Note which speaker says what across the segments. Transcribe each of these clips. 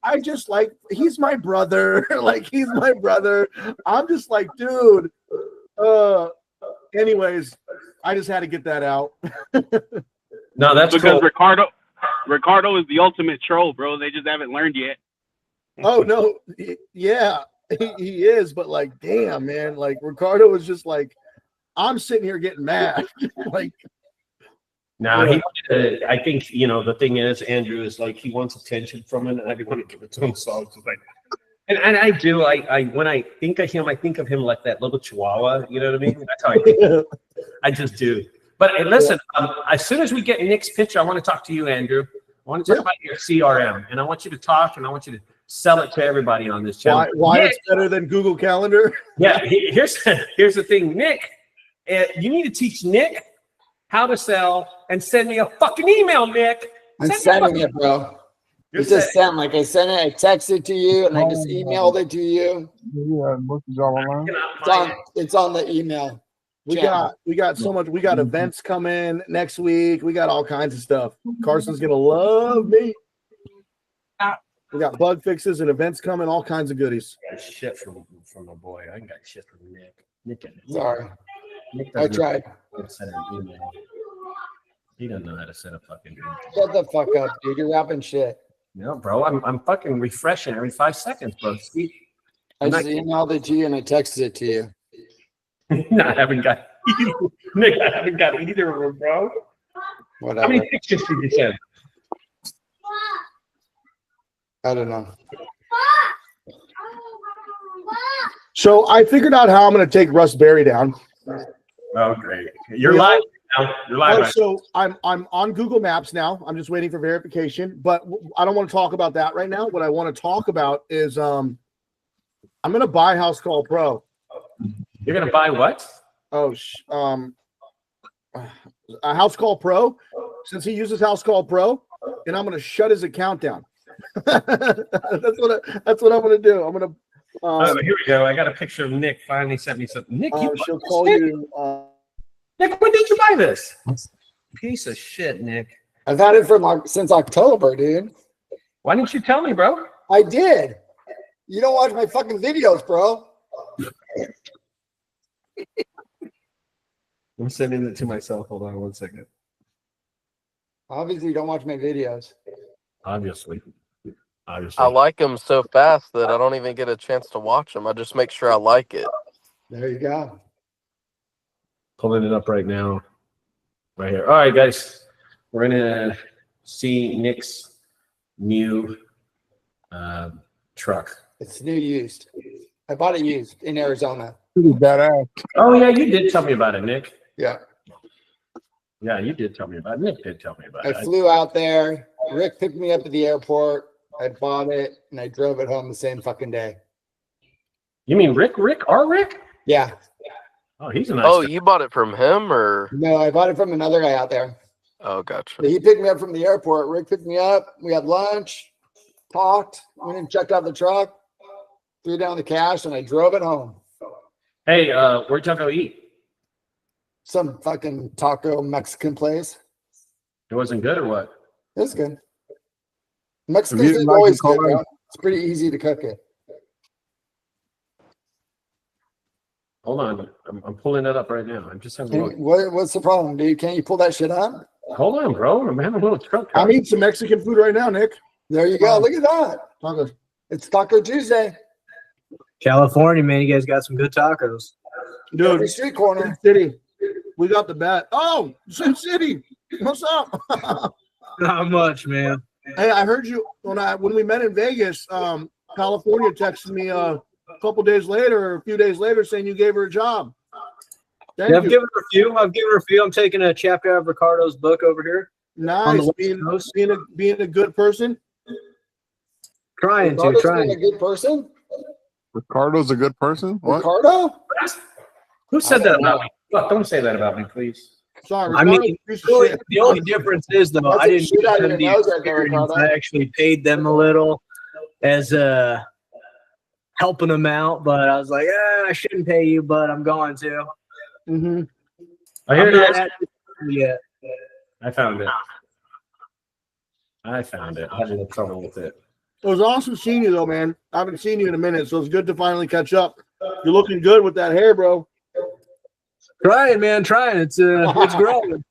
Speaker 1: I just like, he's my brother. Like, he's my brother. I'm just like, dude. Anyways, I just had to get that out.
Speaker 2: No, that's
Speaker 3: because
Speaker 2: cool.
Speaker 3: Ricardo is the ultimate troll, bro. They just haven't learned yet.
Speaker 1: Oh no, yeah, he is. But like, damn, man, like Ricardo is just like, I'm sitting here getting mad. Like,
Speaker 2: no, I think the thing is, Andrew is like he wants attention from it, and I want to give it to him. So it's like, and I do. I when I think of him like that little chihuahua. You know what I mean? That's how I think. I just do. But hey, listen, as soon as we get Nick's picture, I want to talk to you, Andrew. I want to talk about your CRM, and I want you to talk, and I want you to sell it to everybody on this channel.
Speaker 1: Why Nick, it's better than Google Calendar?
Speaker 2: Yeah, here's the thing, Nick. You need to teach Nick how to sell and send me a fucking email, Nick.
Speaker 4: I'm sending it, bro. You just sent, like I sent it, I texted to you, and I just emailed it to you. It's on the email.
Speaker 1: We got so much. We got events coming next week. We got all kinds of stuff. Carson's gonna love me. We got bug fixes and events coming, all kinds of goodies.
Speaker 2: I got shit from my boy. I got shit from Nick.
Speaker 4: Sorry. I tried.
Speaker 2: Send an email. He doesn't know how to set a fucking email.
Speaker 4: Shut the fuck up, dude. You're rapping shit.
Speaker 2: No, bro. I'm fucking refreshing every 5 seconds, bro. See?
Speaker 4: I just emailed it to you and I texted it to you.
Speaker 2: No, I haven't got Nick. I haven't got either of them, bro.
Speaker 4: Whatever.
Speaker 2: How many pictures did you send?
Speaker 4: I don't know.
Speaker 1: So I figured out how I'm going to take Russ Berry down.
Speaker 2: Oh, great! You're live now. You're live. Right.
Speaker 1: So I'm on Google Maps now. I'm just waiting for verification, but I don't want to talk about that right now. What I want to talk about is I'm going to buy House Call Pro.
Speaker 2: You're going to buy what?
Speaker 1: Oh, a House Call Pro, since he uses House Call Pro, and I'm going to shut his account down. That's what I'm going to do. I'm going to.
Speaker 2: Here we go. I got a picture of Nick. Finally sent me something. Nick,
Speaker 1: she'll call you.
Speaker 2: Nick, when did you buy this? Piece of shit, Nick.
Speaker 4: I've had it since October, dude.
Speaker 2: Why didn't you tell me, bro?
Speaker 4: I did. You don't watch my fucking videos, bro.
Speaker 2: I'm sending it to myself. Hold on 1 second.
Speaker 4: Obviously, you don't watch my videos.
Speaker 2: Obviously.
Speaker 5: I like them so fast that I don't even get a chance to watch them. I just make sure I like it.
Speaker 4: There you go.
Speaker 2: Pulling it up right now. Right here. All right, guys. We're going to see Nick's new truck.
Speaker 4: It's new used. I bought it used in Arizona.
Speaker 1: Badass.
Speaker 2: Oh, yeah, you did tell me about it, Nick.
Speaker 4: Yeah.
Speaker 2: Yeah, you did tell me about it. Nick did tell me about it.
Speaker 4: I flew out there. Rick picked me up at the airport. I bought it, and I drove it home the same fucking day.
Speaker 2: You mean Rick? Our Rick?
Speaker 4: Yeah.
Speaker 2: Oh, he's a nice
Speaker 5: guy.
Speaker 2: You
Speaker 5: bought it from him, or?
Speaker 4: No, I bought it from another guy out there.
Speaker 5: Oh, gotcha.
Speaker 4: But he picked me up from the airport. Rick picked me up. We had lunch, talked, went and checked out the truck, threw down the cash, and I drove it home.
Speaker 2: Hey, where'd y'all go eat?
Speaker 4: Some fucking taco Mexican place.
Speaker 2: It wasn't good or what?
Speaker 4: It was good. Mexican is always good, bro. It's pretty easy to cook it.
Speaker 2: Hold on. I'm pulling it up right now. I'm just having a look.
Speaker 4: What's the problem, dude? Can't you pull that shit up?
Speaker 2: Hold on, bro. I'm having a little truck.
Speaker 1: I'm eating some Mexican food right now, Nick.
Speaker 4: There you go. Look at that.
Speaker 1: Tacos.
Speaker 4: It's Taco Tuesday.
Speaker 6: California, man. You guys got some good tacos.
Speaker 1: Dude,
Speaker 4: every street corner.
Speaker 1: City. We got the bet. Oh, Sin City. What's up?
Speaker 6: Not much, man.
Speaker 1: Hey, I heard you when we met in Vegas. California texted me a couple days later, or a few days later, saying you gave her a job.
Speaker 6: Yeah, I've given her a few. I'm taking a chapter out of Ricardo's book over here.
Speaker 1: Nice. Being a good person.
Speaker 6: Trying.
Speaker 4: Being a good person.
Speaker 7: Ricardo's a good person. What?
Speaker 4: Ricardo?
Speaker 2: Who said that about me? Look, don't say that about me, please.
Speaker 1: Sorry,
Speaker 6: I mean, the only difference is though, I didn't give them the experience. I actually paid them a little as helping them out, but I was like, I shouldn't pay you, but I'm going to.
Speaker 1: Mm-hmm.
Speaker 2: I hear that.
Speaker 6: Yeah,
Speaker 2: I found it. I had a little trouble with it.
Speaker 1: It was awesome seeing you, though, man. I haven't seen you in a minute, so it's good to finally catch up. You're looking good with that hair, bro.
Speaker 6: Trying, man, trying. It's growing.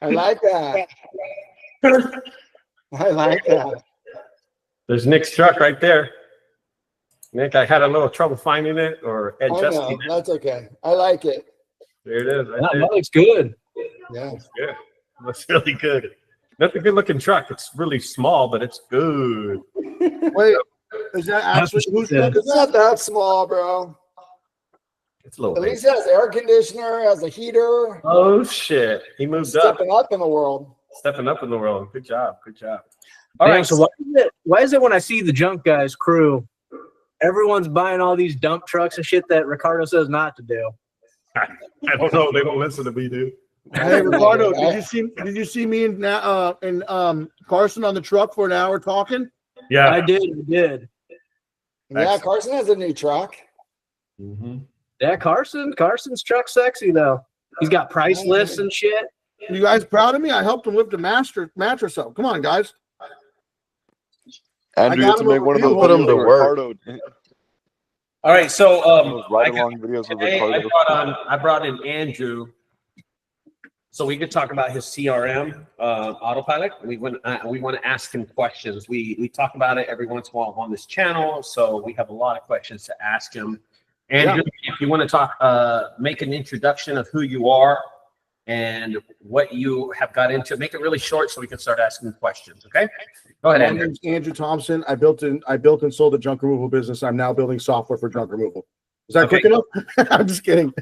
Speaker 4: I like that. I like that.
Speaker 2: There's Nick's truck right there. Nick, I had a little trouble finding it or adjusting it.
Speaker 4: That's okay. I like it.
Speaker 2: There it is. Right there.
Speaker 6: That looks good.
Speaker 4: Yeah.
Speaker 2: Good. Looks really good. That's a good looking truck. It's really small, but it's good.
Speaker 1: Wait, is that actually whose truck is
Speaker 4: It's not that small, bro.
Speaker 2: It's a little
Speaker 4: At
Speaker 2: big.
Speaker 4: least it has air conditioner, has a heater.
Speaker 2: Oh shit. He moved up.
Speaker 4: Stepping up in the world.
Speaker 2: Stepping up in the world. Good job. Good job.
Speaker 6: All
Speaker 2: All
Speaker 6: right.
Speaker 2: right.
Speaker 6: So why is it when I see the Junk Guys crew, everyone's buying all these dump trucks and shit that Ricardo says not to do?
Speaker 2: I don't know. They don't listen to me, dude.
Speaker 1: Hey, Ricardo, did you see me and Carson on the truck for an hour talking?
Speaker 2: Yeah.
Speaker 6: I did.
Speaker 4: Yeah,
Speaker 2: Excellent.
Speaker 4: Carson has a new truck.
Speaker 2: Mm-hmm.
Speaker 6: Yeah, Carson's truck's sexy though. He's got price lists and shit.
Speaker 1: You guys proud of me? I helped him lift a mattress up. Come on, guys.
Speaker 7: Andrew,
Speaker 1: I
Speaker 7: you
Speaker 1: got
Speaker 7: have to
Speaker 1: him
Speaker 7: make
Speaker 1: over
Speaker 7: one of
Speaker 1: you.
Speaker 7: those
Speaker 5: Put him
Speaker 7: videos
Speaker 5: to
Speaker 7: with
Speaker 5: work.
Speaker 7: Ricardo.
Speaker 2: All right. So
Speaker 7: Those
Speaker 2: I
Speaker 7: ride-along videos with
Speaker 2: Today,
Speaker 7: Ricardo.
Speaker 2: I brought in Andrew, so we could talk about his CRM autopilot. We want to ask him questions. We talk about it every once in a while on this channel, so we have a lot of questions to ask him. Andrew, if you want to talk, make an introduction of who you are and what you have got into. Make it really short so we can start asking questions. Okay, go ahead,
Speaker 1: My
Speaker 2: Andrew.
Speaker 1: name's Andrew Thompson. I built and sold a junk removal business. I'm now building software for junk removal. Is that
Speaker 2: Okay.
Speaker 1: quick enough? I'm just kidding.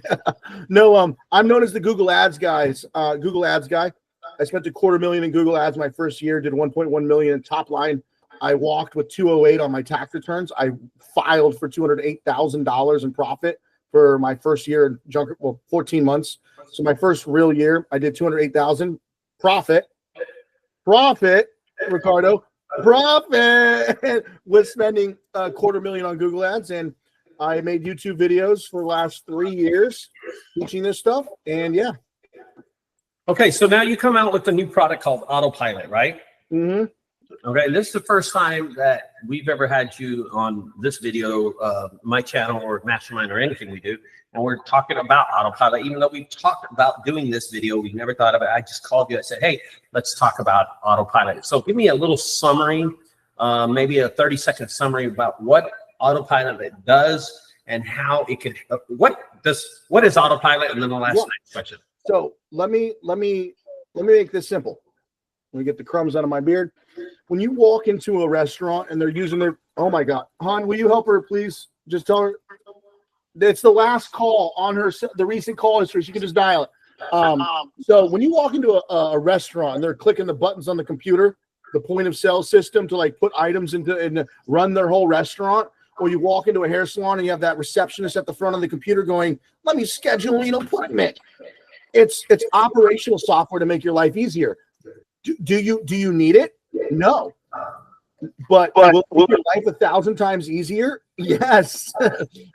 Speaker 1: No, I'm known as the Google Ads guys. Google Ads guy. I spent $250,000 in Google Ads my first year. Did 1.1 million in top line. I walked with 208 on my tax returns. I filed for $208,000 in profit for my first year in junk. Well, 14 months. So my first real year, I did 208,000 profit. Ricardo. Profit with spending $250,000 on Google Ads, and I made YouTube videos for the last 3 years teaching this stuff. And yeah.
Speaker 2: Okay, so now you come out with a new product called Autopilot, right?
Speaker 1: Mm-hmm.
Speaker 2: Okay, this is the first time that we've ever had you on this video, my channel or Mastermind or anything we do, and we're talking about Autopilot. Even though we've talked about doing this video, we've never thought about it. I just called you. I said, hey, let's talk about Autopilot. So give me a little summary, maybe a 30-second summary about what Autopilot does and how it could. What is Autopilot? And then the next question.
Speaker 1: So let me make this simple. Let me get the crumbs out of my beard. When you walk into a restaurant and they're using their, oh my God, hon, will you help her, please? Just tell her it's the last call on the recent call history. She can just dial it. So when you walk into a restaurant and they're clicking the buttons on the computer, the point of sale system to like put items into and run their whole restaurant, or you walk into a hair salon and you have that receptionist at the front of the computer going, let me schedule an appointment. It's operational software to make your life easier. Do you need it? No. But will it make your life 1,000 times easier? Yes.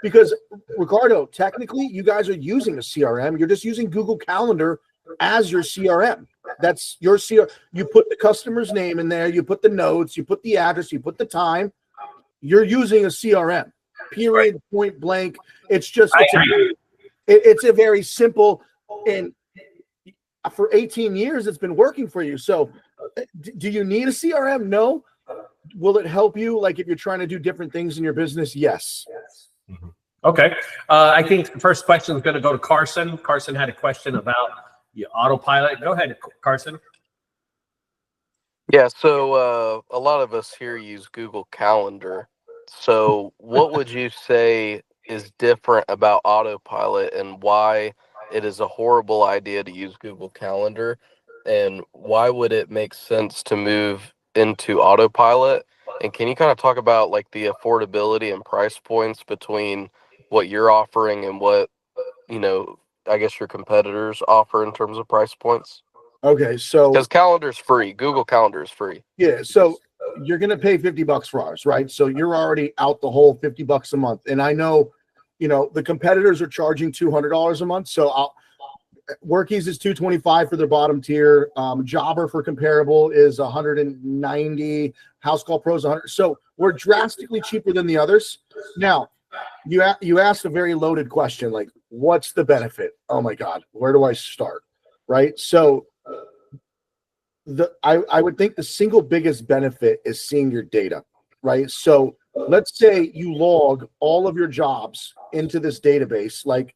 Speaker 1: Because Ricardo, technically, you guys are using a CRM. You're just using Google Calendar as your CRM. That's your CRM. You put the customer's name in there. You put the notes. You put the address. You put the time. You're using a CRM. Period. Point blank. It's just it's a very simple, and for 18 years it's been working for you. So do you need a CRM? No. Will it help you, like if you're trying to do different things in your business? Yes.
Speaker 2: Mm-hmm. Okay. I think the first question is going to go to Carson. Carson had a question about the Autopilot. Go ahead, Carson.
Speaker 5: Yeah, so a lot of us here use Google Calendar. So what would you say is different about Autopilot and why it is a horrible idea to use Google Calendar? And why would it make sense to move into Autopilot? And can you kind of talk about like the affordability and price points between what you're offering and what, you know, I guess your competitors offer in terms of price points?
Speaker 1: Okay, so
Speaker 5: because Calendar's free, Google Calendar is free.
Speaker 1: Yeah, so you're gonna pay $50 for ours, right? So you're already out the whole $50 a month. And I know, you know, the competitors are charging $200 a month. So Workies is 225 for their bottom tier. Jobber for comparable is 190. House Call Pro is 100. So we're drastically cheaper than the others. Now, you asked a very loaded question, like, what's the benefit? Oh my God, where do I start? Right. So I would think the single biggest benefit is seeing your data, right? So let's say you log all of your jobs into this database, like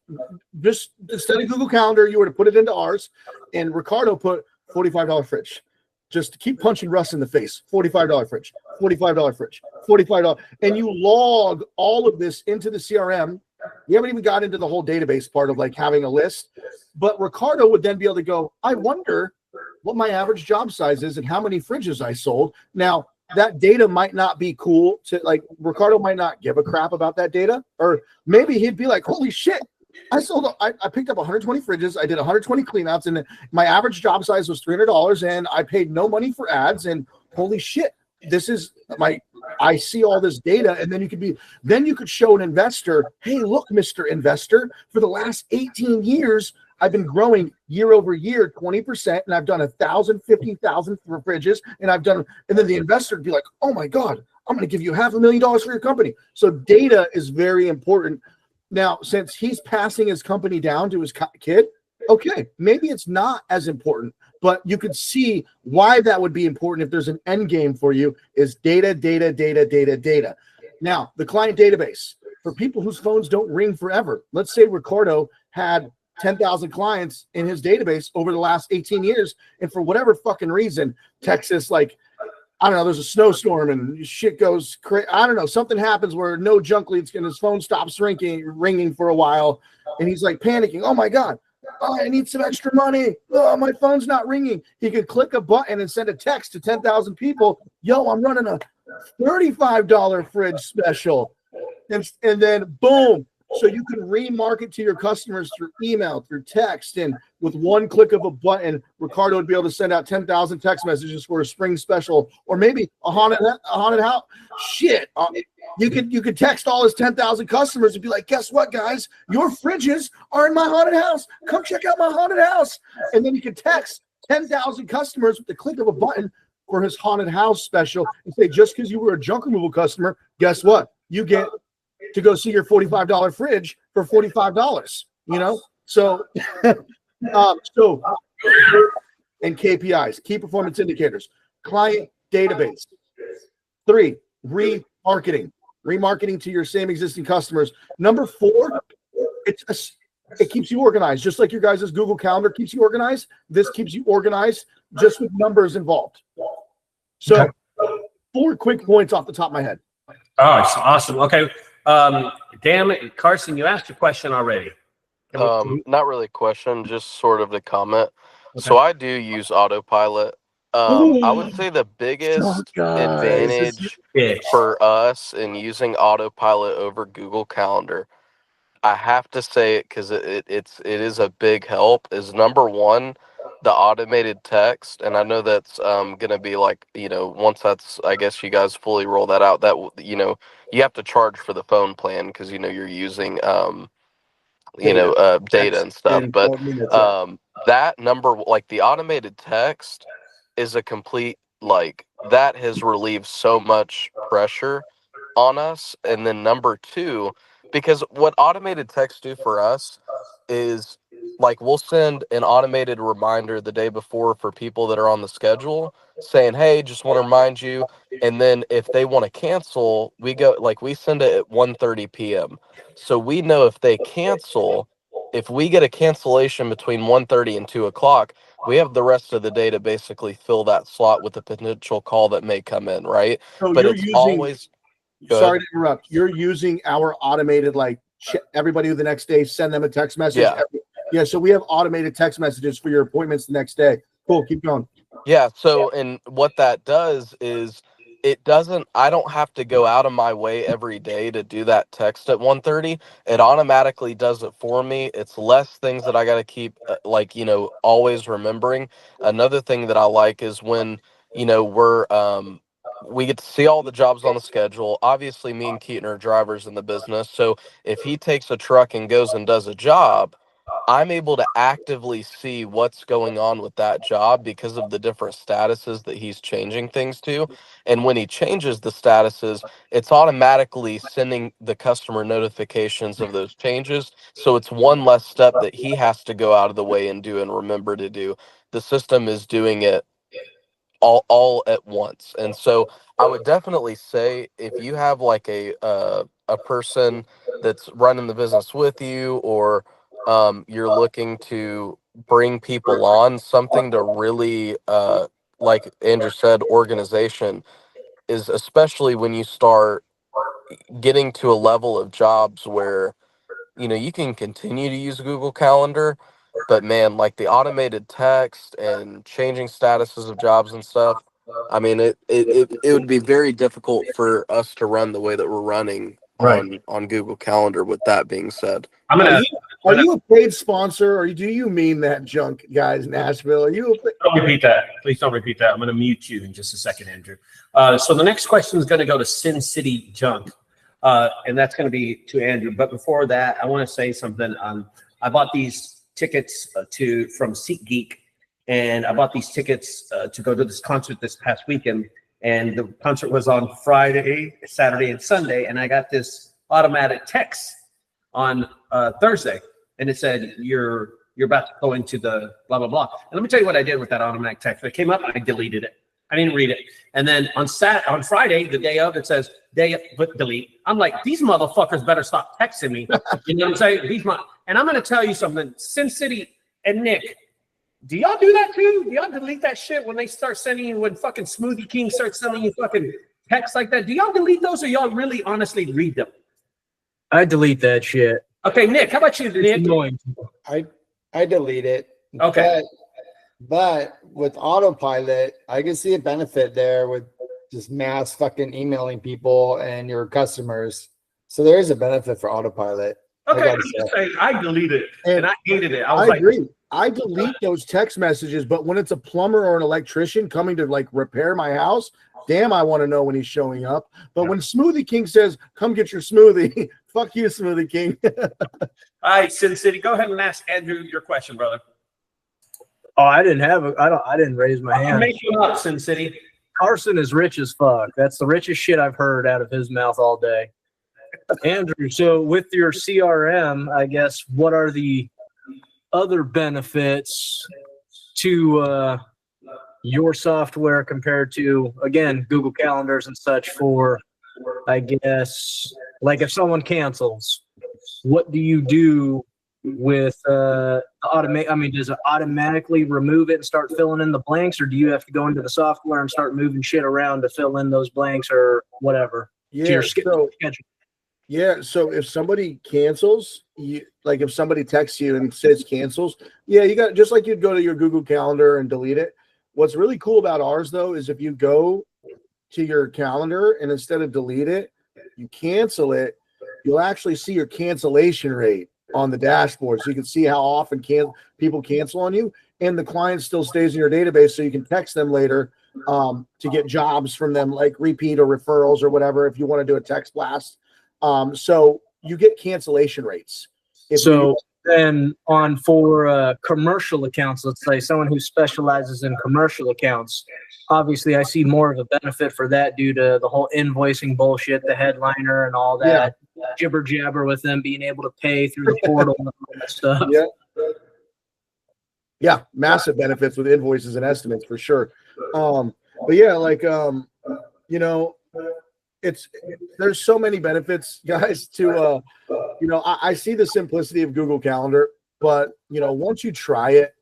Speaker 1: just instead of Google Calendar, you were to put it into ours, and Ricardo put $45 fridge. Just to keep punching Russ in the face, $45 fridge, $45 fridge, $45, and you log all of this into the CRM. We haven't even got into the whole database part of like having a list, but Ricardo would then be able to go, I wonder what my average job size is and how many fridges I sold. Now, that data might not be cool to like Ricardo might not give a crap about that data, or maybe he'd be like, holy shit, I picked up 120 fridges. I did 120 cleanouts, and my average job size was $300, and I paid no money for ads. And holy shit, this is I see all this data. And then you could show an investor, hey, look, Mr. Investor, for the last 18 years, I've been growing year over year 20%, and I've done 1,000, 50,000 for fridges, and then the investor would be like, oh my God, I'm going to give you $500,000 for your company. So data is very important. Now, since he's passing his company down to his kid, okay, maybe it's not as important, but you could see why that would be important if there's an end game for you is data, data, data, data, data. Now, the client database, for people whose phones don't ring forever, let's say Ricardo had 10,000 clients in his database over the last 18 years, and for whatever fucking reason, Texas, like, I don't know, there's a snowstorm and shit goes crazy. I don't know, something happens where no junk leads and his phone stops ringing for a while, and he's like panicking. Oh my God, I need some extra money. Oh, my phone's not ringing. He could click a button and send a text to 10,000 people. Yo, I'm running a $35 fridge special. And then boom. So you can remarket to your customers through email, through text, and with one click of a button, Ricardo would be able to send out 10,000 text messages for a spring special, or maybe a haunted house. Shit, you could text all his 10,000 customers and be like, guess what, guys? Your fridges are in my haunted house. Come check out my haunted house. And then you could text 10,000 customers with the click of a button for his haunted house special and say, just because you were a junk removal customer, guess what? You get to go see your $45 fridge for $45, you know? So, and KPIs, key performance indicators, client database. 3, remarketing to your same existing customers. Number 4, it keeps you organized, just like your guys' Google Calendar keeps you organized. This keeps you organized just with numbers involved. So, 4 quick points off the top of my head.
Speaker 2: Oh, it's awesome. Okay. Damn it, Carson, you asked a question already.
Speaker 5: Not really a question, just sort of a comment. Okay. So I do use autopilot. I would say the biggest advantage for us in using autopilot over Google Calendar, I have to say it because it is a big help, is number 1, the automated text. And I know that's going to be like, once that's, I guess you guys fully roll that out, that, you have to charge for the phone plan because, you're using, data and stuff. But that number, like the automated text is a complete, like that has relieved so much pressure on us. And then number 2, because what automated text do for us is like we'll send an automated reminder the day before for people that are on the schedule saying, hey, just want to remind you. And then if they want to cancel, we send it at 1:30 p.m. So we know if they cancel, if we get a cancellation between 1:30 and 2 o'clock, we have the rest of the day to basically fill that slot with a potential call that may come in, right?
Speaker 1: So
Speaker 5: but it's always...
Speaker 1: Sorry to interrupt. You're using our automated, like, everybody the next day, send them a text message. Yeah. So we have automated text messages for your appointments the next day. Cool. Keep going.
Speaker 5: Yeah. So, and what that does is I don't have to go out of my way every day to do that text at 1:30. It automatically does it for me. It's less things that I got to keep, always remembering. Another thing that I like is when, we get to see all the jobs on the schedule. Obviously, me and Keaton are drivers in the business. So if he takes a truck and goes and does a job, I'm able to actively see what's going on with that job because of the different statuses that he's changing things to. And when he changes the statuses, it's automatically sending the customer notifications of those changes. So it's one less step that he has to go out of the way and do and remember to do. The system is doing it all at once. And so I would definitely say if you have like a person that's running the business with you, or you're looking to bring people on, something to really like Andrew said, organization is, especially when you start getting to a level of jobs where you can continue to use Google Calendar, but man, like the automated text and changing statuses of jobs and stuff, I mean, it would be very difficult for us to run the way that we're running on Google Calendar. With that being said,
Speaker 1: Are you a paid sponsor, or do you mean that, Junk Guys Nashville? Are you?
Speaker 2: Don't repeat that. Please don't repeat that. I'm going to mute you in just a second, Andrew. So the next question is going to go to Sin City Junk. And that's going to be to Andrew. But before that, I want to say something. I bought these tickets from SeatGeek, and I bought these tickets to go to this concert this past weekend. And the concert was on Friday, Saturday, and Sunday. And I got this automatic text on Thursday, and it said you're about to go into the blah blah blah. And let me tell you what I did with that automatic text. It came up, I deleted it. I didn't read it. And then on Friday, the day of, it says delete. I'm like, these motherfuckers better stop texting me. You know what I'm saying? And I'm gonna tell you something, Sin City and Nick, do y'all do that too? Do y'all delete that shit when they start sending you, when fucking Smoothie King starts sending you fucking texts like that? Do y'all delete those, or y'all really honestly read them?
Speaker 6: I delete that shit.
Speaker 2: Okay, Nick, how about you, Nick?
Speaker 4: I delete it.
Speaker 2: Okay.
Speaker 4: But with autopilot, I can see a benefit there with just mass fucking emailing people and your customers. So there is a benefit for autopilot.
Speaker 2: Okay, I deleted it and I hated it. I
Speaker 1: agree. I delete those text messages, but when it's a plumber or an electrician coming to like repair my house, damn, I want to know when he's showing up. But when Smoothie King says, "Come get your smoothie," fuck you, Smoothie King.
Speaker 2: All right, Sin City, go ahead and ask Andrew your question, brother.
Speaker 6: Oh, I didn't raise my hand.
Speaker 2: Make you up, Sin City.
Speaker 6: Carson is rich as fuck. That's the richest shit I've heard out of his mouth all day. Andrew, so with your CRM, I guess, what are the other benefits to your software compared to, again, Google Calendars and such for, I guess, like if someone cancels, what do you do with automate? I mean, does it automatically remove it and start filling in the blanks, or do you have to go into the software and start moving shit around to fill in those blanks or whatever?
Speaker 1: Yeah. So if somebody cancels, like if somebody texts you and says cancels, you got, just like you'd go to your Google Calendar and delete it. What's really cool about ours though is if you go to your calendar and instead of delete it, you cancel it, you'll actually see your cancellation rate on the dashboard, so you can see how often people cancel on you, and the client still stays in your database, so you can text them later to get jobs from them, like repeat or referrals or whatever, if you want to do a text blast. So you get cancellation rates.
Speaker 6: Then for commercial accounts, let's say someone who specializes in commercial accounts, obviously I see more of a benefit for that due to the whole invoicing bullshit, the headliner and all that jibber jabber with them being able to pay through the portal and all that stuff.
Speaker 1: Yeah, massive benefits with invoices and estimates for sure. But yeah, like there's so many benefits, guys, to I see the simplicity of Google Calendar, but once you try it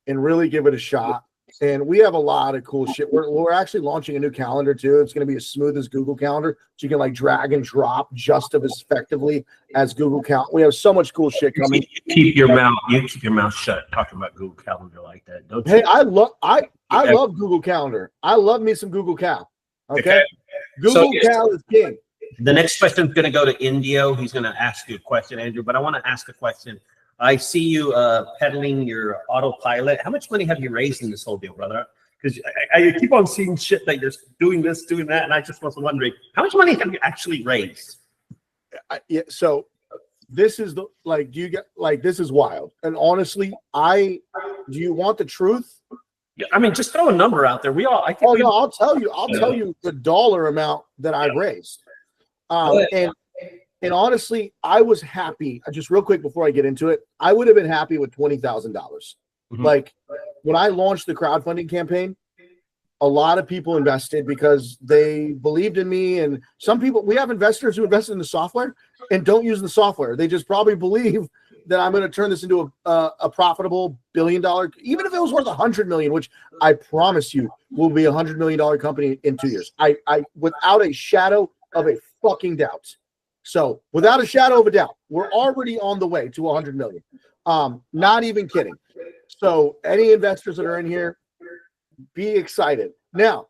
Speaker 1: and really give it a shot, and we have a lot of cool shit. We're actually launching a new calendar too. It's going to be as smooth as Google Calendar, so you can like drag and drop just as effectively as Google Calendar. We have so much cool shit coming.
Speaker 2: You keep your mouth shut talking about Google Calendar like that, don't you?
Speaker 1: Hey, I love Google Calendar. I love me some Google Cal. Okay. Google Cal is king.
Speaker 2: The next question is going to go to Indio. He's going to ask you a question, Andrew, but I want to ask a question. I see you peddling your autopilot. How much money have you raised in this whole deal, brother? Because I keep on seeing shit that you're doing this, doing that, and I just was wondering, how much money have you actually raised?
Speaker 1: So this is the like. Do you get like this is wild? And honestly, do you want the truth?
Speaker 2: Yeah, I mean, just throw a number out there. I think.
Speaker 1: Oh no, I'll tell you the dollar amount that I raised. And honestly, I was happy. Just real quick before I get into it, I would have been happy with $20,000. Like when I launched the crowdfunding campaign, a lot of people invested because they believed in me. And some people, we have investors who invested in the software and don't use the software. They just probably believe that I'm going to turn this into a profitable $1 billion, even if it was worth 100 million, which I promise you will be $100 million company in 2 years. I without a shadow of a fucking doubt. So without a shadow of a doubt, we're already on the way to 100 million. Not even kidding. So any investors that are in here, be excited. Now,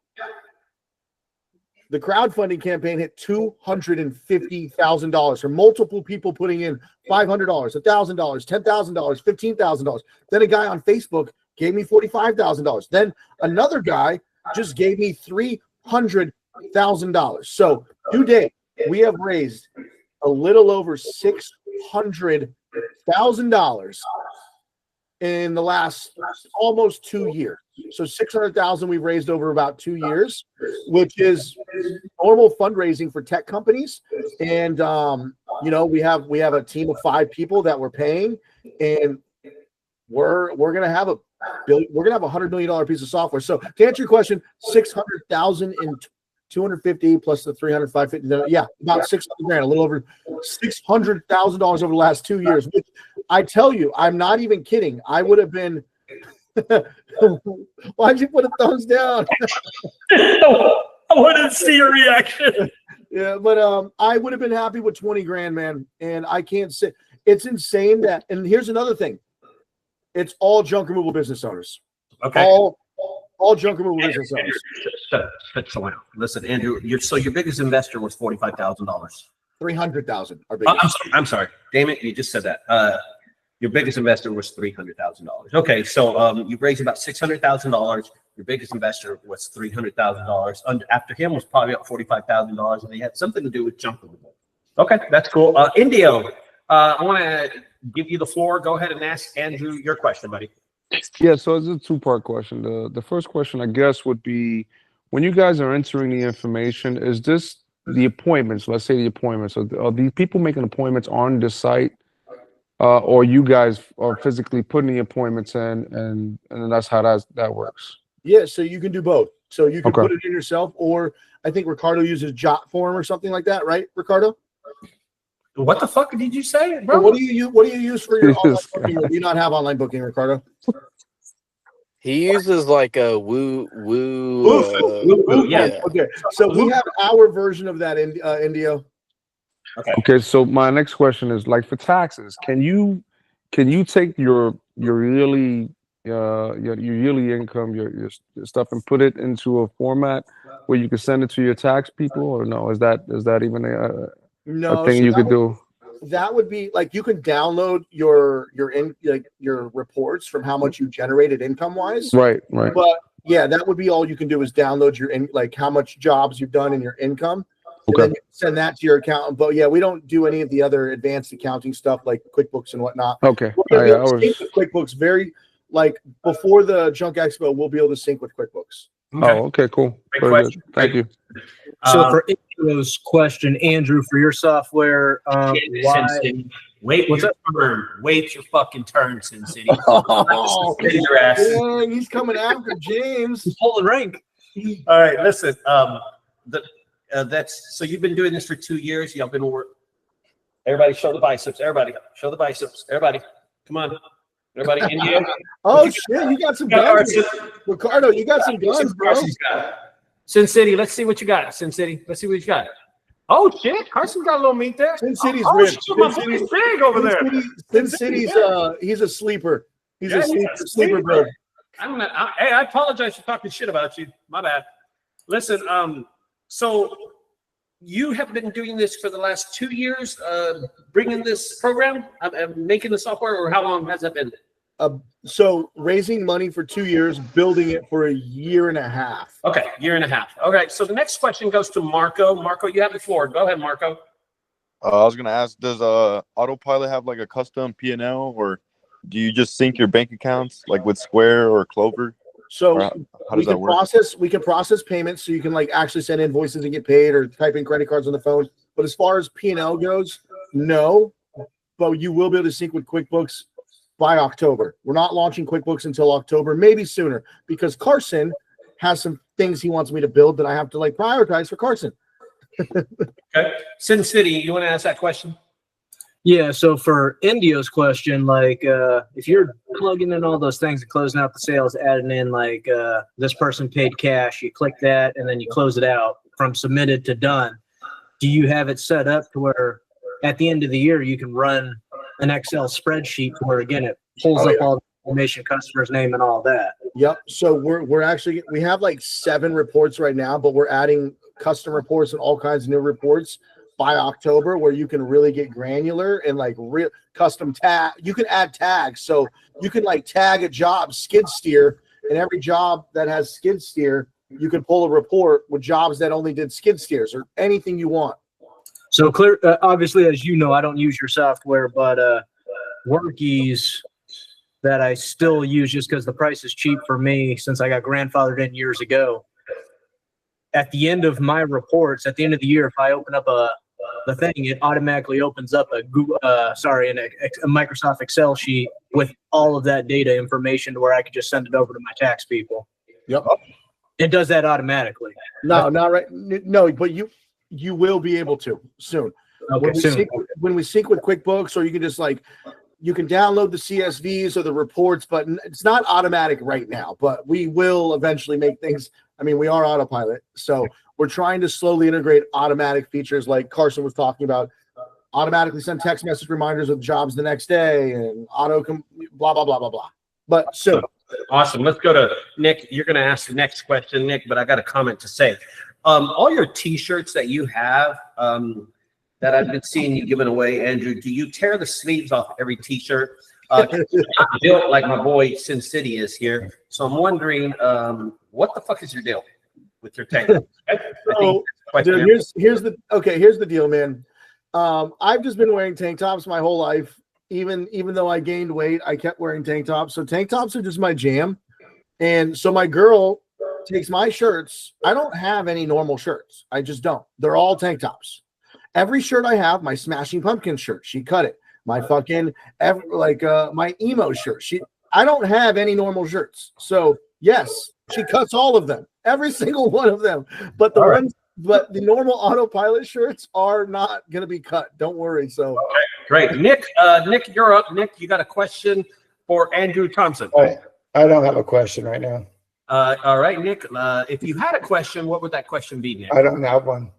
Speaker 1: the crowdfunding campaign hit $250,000 for multiple people putting in $500, $1,000, $10,000, $15,000. Then a guy on Facebook gave me $45,000. Then another guy just gave me $300,000. So today we have raised a little over $600,000 in the last almost 2 years. So 600,000 we've raised over about 2 years, which is normal fundraising for tech companies. And you know, we have a team of 5 people that we're paying, and we're gonna have a $100 million piece of software. So to answer your question, 600,000 in 250 plus the 300, 550, yeah, about 600 grand, a little over $600,000 over the last 2 years. Which I tell you, I'm not even kidding. I would have been. Why'd you put a thumbs down?
Speaker 2: I wanted to see your reaction.
Speaker 1: Yeah, but I would have been happy with 20 grand, man. And I can't say it's insane that. And here's another thing: it's all junk removal business owners.
Speaker 2: Okay.
Speaker 1: All junk removal business owners.
Speaker 2: Listen, Andrew, your biggest investor was $45,000.
Speaker 1: 300,000.
Speaker 2: I'm sorry. Damn it, you just said that. Your biggest investor was $300,000. Okay, so you raised about $600,000. Your biggest investor was $300,000. After him was probably up $45,000, and they had something to do with junk removal. Okay, that's cool. Indio, I want to give you the floor. Go ahead and ask Andrew your question, buddy.
Speaker 7: Yeah, so it's a two-part question. The first question, I guess, would be when you guys are entering the information, is this the appointments? Let's say the appointments. Are these people making appointments on the site, or you guys are physically putting the appointments in, and that's how that works?
Speaker 1: Yeah, so you can do both. So you can put it in yourself, or I think Ricardo uses Jot Form or something like that, right, Ricardo?
Speaker 2: What the fuck did you say, bro?
Speaker 1: What do you use for your online booking? Or do you not have online booking, Ricardo?
Speaker 5: He uses like a woo.
Speaker 2: Yeah.
Speaker 1: Okay. So we have our version of that in Indio.
Speaker 7: Okay. So my next question is, like, for taxes, can you take your yearly income, your stuff, and put it into a format where you can send it to your tax people, or no? Is that even a thing you could do?
Speaker 1: That would be like you can download your reports from how much you generated income wise.
Speaker 7: Right.
Speaker 1: But yeah, that would be all you can do is download how much jobs you've done in your income. And then you send that to your accountant. But yeah, we don't do any of the other advanced accounting stuff like QuickBooks and whatnot.
Speaker 7: Okay.
Speaker 1: QuickBooks very like before the Junk Expo, we'll be able to sync with QuickBooks.
Speaker 7: Okay, cool. Very good. Thank you.
Speaker 6: So for Andrew's question, Andrew, for your software,
Speaker 2: wait your fucking turn, Sin City. Your ass.
Speaker 1: Dang, he's coming after James.
Speaker 6: He's pulling rank.
Speaker 2: All right, listen. That's so you've been doing this for 2 years. Y'all been work. Everybody, show the biceps. Everybody, show the biceps. Everybody, come on. Everybody, India.
Speaker 1: Oh shit, you got some guns, Ricardo. You got some guns, bro.
Speaker 2: Sin City, let's see what you got. Sin City, let's see what you got. Oh shit, Carson's got a little meat there.
Speaker 1: Sin City's rich.
Speaker 2: My boy's big over there.
Speaker 1: Sin City's he's a sleeper. He's a sleeper, bro.
Speaker 2: Hey, I apologize for talking shit about you. My bad. Listen, so you have been doing this for the last 2 years, bringing this program, making the software, or how long has that been?
Speaker 1: So raising money for 2 years, building it for 1.5 years.
Speaker 2: Okay, 1.5 years. Okay, so the next question goes to Marco. Marco, you have the floor. Go ahead, Marco.
Speaker 8: I was gonna ask, does Autopilot have like a custom P&L, or do you just sync your bank accounts like with Square or Clover?
Speaker 1: So
Speaker 8: Or how does that work?
Speaker 1: we can process payments, so you can like actually send invoices and get paid, or type in credit cards on the phone. But as far as P&L goes, no. But you will be able to sync with QuickBooks by October. We're not launching QuickBooks until October, maybe sooner, because Carson has some things he wants me to build that I have to like prioritize for Carson.
Speaker 2: Okay. Sin City, you want to ask that question?
Speaker 6: Yeah, so for Indio's question, like if you're plugging in all those things and closing out the sales, adding in like this person paid cash, you click that and then you close it out from submitted to done. Do you have it set up to where at the end of the year you can run an Excel spreadsheet where again it pulls up all the information, customer's name, and all that?
Speaker 1: Yep. So we're actually, we have like 7 reports right now, but we're adding custom reports and all kinds of new reports by October, where you can really get granular and like real custom tag. You can add tags, so you can like tag a job skid steer, and every job that has skid steer, you can pull a report with jobs that only did skid steers or anything you want.
Speaker 6: So clear, obviously, as you know, I don't use your software, but Workies that I still use just because the price is cheap for me since I got grandfathered in years ago. At the end of my reports, at the end of the year, if I open up the thing, it automatically opens up a Google, a Microsoft Excel sheet with all of that data information to where I could just send it over to my tax people.
Speaker 1: Yep.
Speaker 6: It does that automatically.
Speaker 1: No, not right. No, but you will be able to soon.
Speaker 6: Okay,
Speaker 1: when we sync with QuickBooks, or you can just like, you can download the CSVs or the reports, but it's not automatic right now. But we will eventually make things. I mean, we are Autopilot, so we're trying to slowly integrate automatic features like Carson was talking about. Automatically send text message reminders of jobs the next day, and blah blah blah blah blah. But soon.
Speaker 2: Awesome. Let's go to Nick. You're going to ask the next question, Nick, but I got a comment to say. All your T-shirts that you have that I've been seeing you giving away, Andrew, do you tear the sleeves off every T-shirt? Built like my boy Sin City is here. So I'm wondering, what the fuck is your deal with your tank?
Speaker 1: So, dude, here's the deal, man. I've just been wearing tank tops my whole life. Even though I gained weight, I kept wearing tank tops. So tank tops are just my jam. And so my girl takes my shirts. I don't have any normal shirts. I just don't. They're all tank tops. Every shirt I have, my Smashing Pumpkin shirt, she cut it. My fucking my emo shirt. I don't have any normal shirts. So yes, she cuts all of them, every single one of them. But the normal Autopilot shirts are not gonna be cut. Don't worry. So
Speaker 2: okay, great. Nick, you're up. Nick, you got a question for Andrew Thompson?
Speaker 4: I don't have a question right now.
Speaker 2: All right, Nick. If you had a question, what would that question be, Nick?
Speaker 4: I don't have one.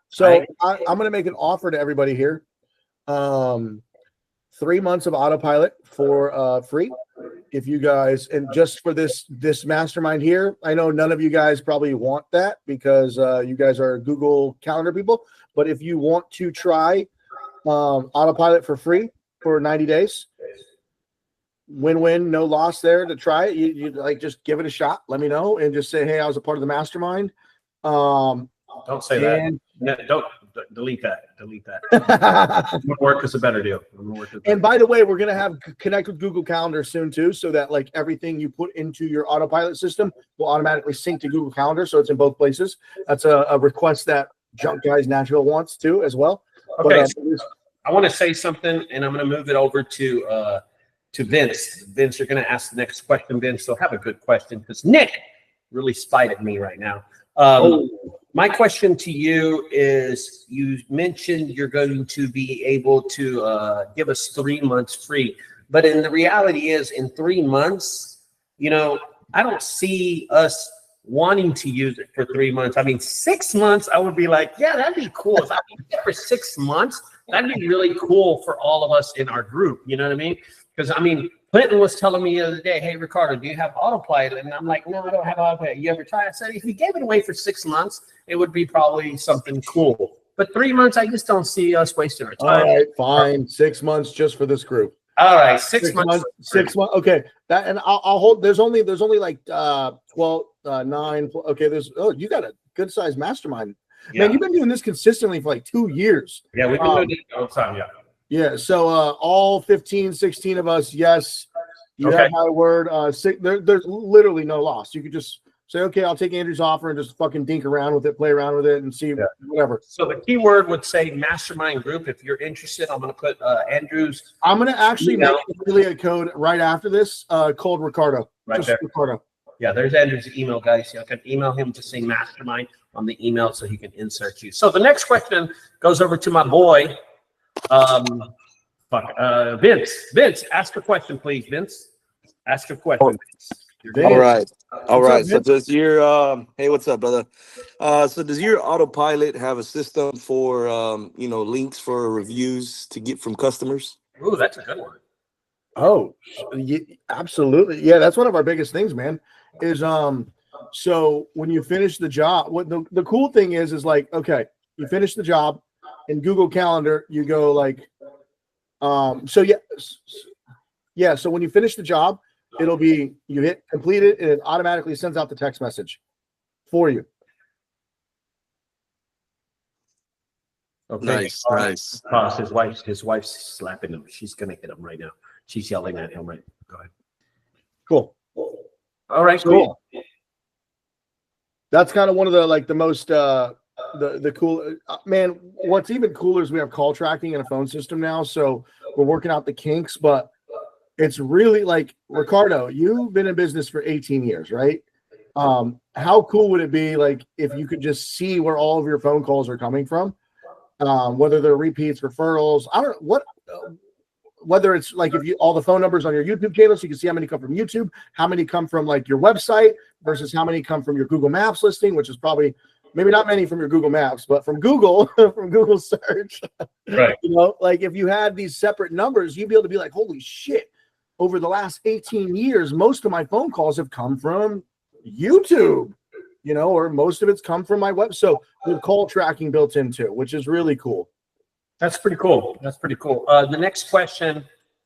Speaker 1: So I'm going to make an offer to everybody here. 3 months of Autopilot for free. If you guys, and just for this mastermind here, I know none of you guys probably want that because you guys are Google Calendar people. But if you want to try Autopilot for free for 90 days, win-win, no loss there to try it. You like just give it a shot. Let me know and just say, hey, I was a part of the mastermind.
Speaker 2: Don't say that. No, don't delete that. Delete that. Work is a better deal.
Speaker 1: And by the way, we're gonna have connect with Google Calendar soon too, so that like everything you put into your Autopilot system will automatically sync to Google Calendar, so it's in both places. That's a request that Junk Guys Nashville wants too as well.
Speaker 2: Okay, but, I want to say something, and I'm going to move it over to Vince. Vince, you're going to ask the next question, Vince. So have a good question because Nick really spied at me right now. My question to you is, you mentioned you're going to be able to give us 3 months free, but in the reality is in 3 months, I don't see us wanting to use it for 3 months. I mean, 6 months, I would be like, yeah, that'd be cool. If I could get it for 6 months, that'd be really cool for all of us in our group. You know what I mean? Because I mean, Clinton was telling me the other day, hey, Ricardo, do you have Autopilot? And I'm like, no, I don't have Autopilot. You ever try it? I said, if you gave it away for 6 months, it would be probably something cool. But 3 months, I just don't see us wasting our time.
Speaker 1: All right, fine. 6 months just for this group.
Speaker 2: All right, 6 months.
Speaker 1: 6 months. Okay. That, and I'll hold. There's only like 12, 9. Okay. You got a good sized mastermind.
Speaker 2: Yeah.
Speaker 1: Man, you've been doing this consistently for like 2 years.
Speaker 2: Yeah, we've been doing it all the time. Yeah.
Speaker 1: Yeah. So all 15, 16 of us, yes. You
Speaker 2: Okay.
Speaker 1: have my word. There's literally no loss. You could just say, okay, I'll take Andrew's offer and just fucking dink around with it, play around with it, and see whatever.
Speaker 2: So the keyword would say Mastermind Group. If you're interested, I'm going to put Andrew's.
Speaker 1: I'm going to actually make an affiliate code right after this called Ricardo.
Speaker 2: Right
Speaker 1: just
Speaker 2: there.
Speaker 1: Ricardo.
Speaker 2: Yeah, there's Andrew's email, guys. You can email him to say Mastermind on the email so he can insert you. So the next question goes over to my boy, Vince. Vince, ask a question, please, Vince. Ask a question.
Speaker 9: All right.
Speaker 1: Up,
Speaker 9: So does your hey, what's up, brother? So does your autopilot have a system for links for reviews to get from customers?
Speaker 2: Ooh, that's a good one.
Speaker 1: Oh, absolutely. Yeah, that's one of our biggest things, man. Is so when you finish the job, what the cool thing is like, okay, you finish the job in Google Calendar, you go like, so when you finish the job, it'll be you hit complete it and it automatically sends out the text message for you.
Speaker 2: Okay.
Speaker 9: Nice.
Speaker 2: Pause. His wife's slapping him. She's gonna hit him right now. She's yelling at him right. Go ahead.
Speaker 1: Cool.
Speaker 2: All right, cool.
Speaker 1: That's kind of one of the most the cool man. What's even cooler is we have call tracking and a phone system now, so we're working out the kinks. But it's really like, Ricardo, you've been in business for 18 years, right? How cool would it be like if you could just see where all of your phone calls are coming from, whether they're repeats, referrals, I don't know what. Whether it's like if you all the phone numbers on your YouTube channel, so you can see how many come from YouTube, how many come from like your website versus how many come from your Google Maps listing, which is probably maybe not many from your Google Maps, but from Google, from Google search.
Speaker 2: Right.
Speaker 1: Like if you had these separate numbers, you'd be able to be like, holy shit, over the last 18 years, most of my phone calls have come from YouTube, or most of it's come from my web. So with call tracking built into, which is really cool.
Speaker 2: That's pretty cool. The next question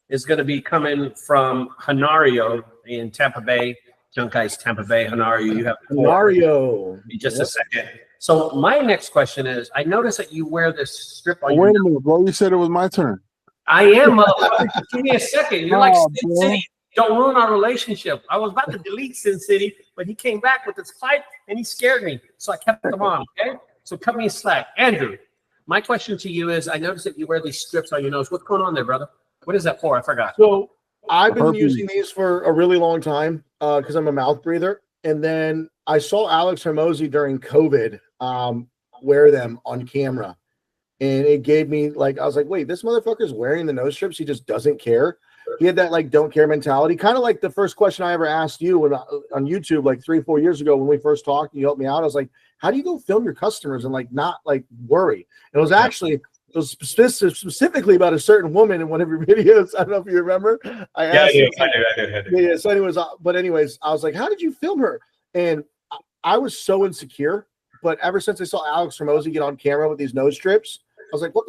Speaker 2: is going to be coming from Hanario in Tampa Bay. Junk Guys, Tampa Bay. Hanario, you have
Speaker 1: Hanario.
Speaker 2: In just a second. So my next question is, I noticed that you wear this strip on
Speaker 10: Wait a minute, bro. You said it was my turn.
Speaker 2: I am. Give me a second. You're like Sin City. Don't ruin our relationship. I was about to delete Sin City, but he came back with his pipe and he scared me. So I kept them on. Okay. So cut me a slack. Andrew, my question to you is, I noticed that you wear these strips on your nose. What's going on there, brother? What is that for? I forgot.
Speaker 1: So I've been using these for a really long time because I'm a mouth breather. And then I saw Alex Hormozy during COVID wear them on camera. And it gave me I was like, wait, this motherfucker's wearing the nose strips. He just doesn't care. He had that don't care mentality. Kind of like the first question I ever asked you on YouTube 3-4 years ago when we first talked and you helped me out. I was like, how do you go film your customers and not worry? And it was actually specifically about a certain woman in one of your videos. I don't know if you remember. I do. Yeah. So anyways, I was like, how did you film her? And I was so insecure. But ever since I saw Alex Hormozy get on camera with these nose strips, I was like, what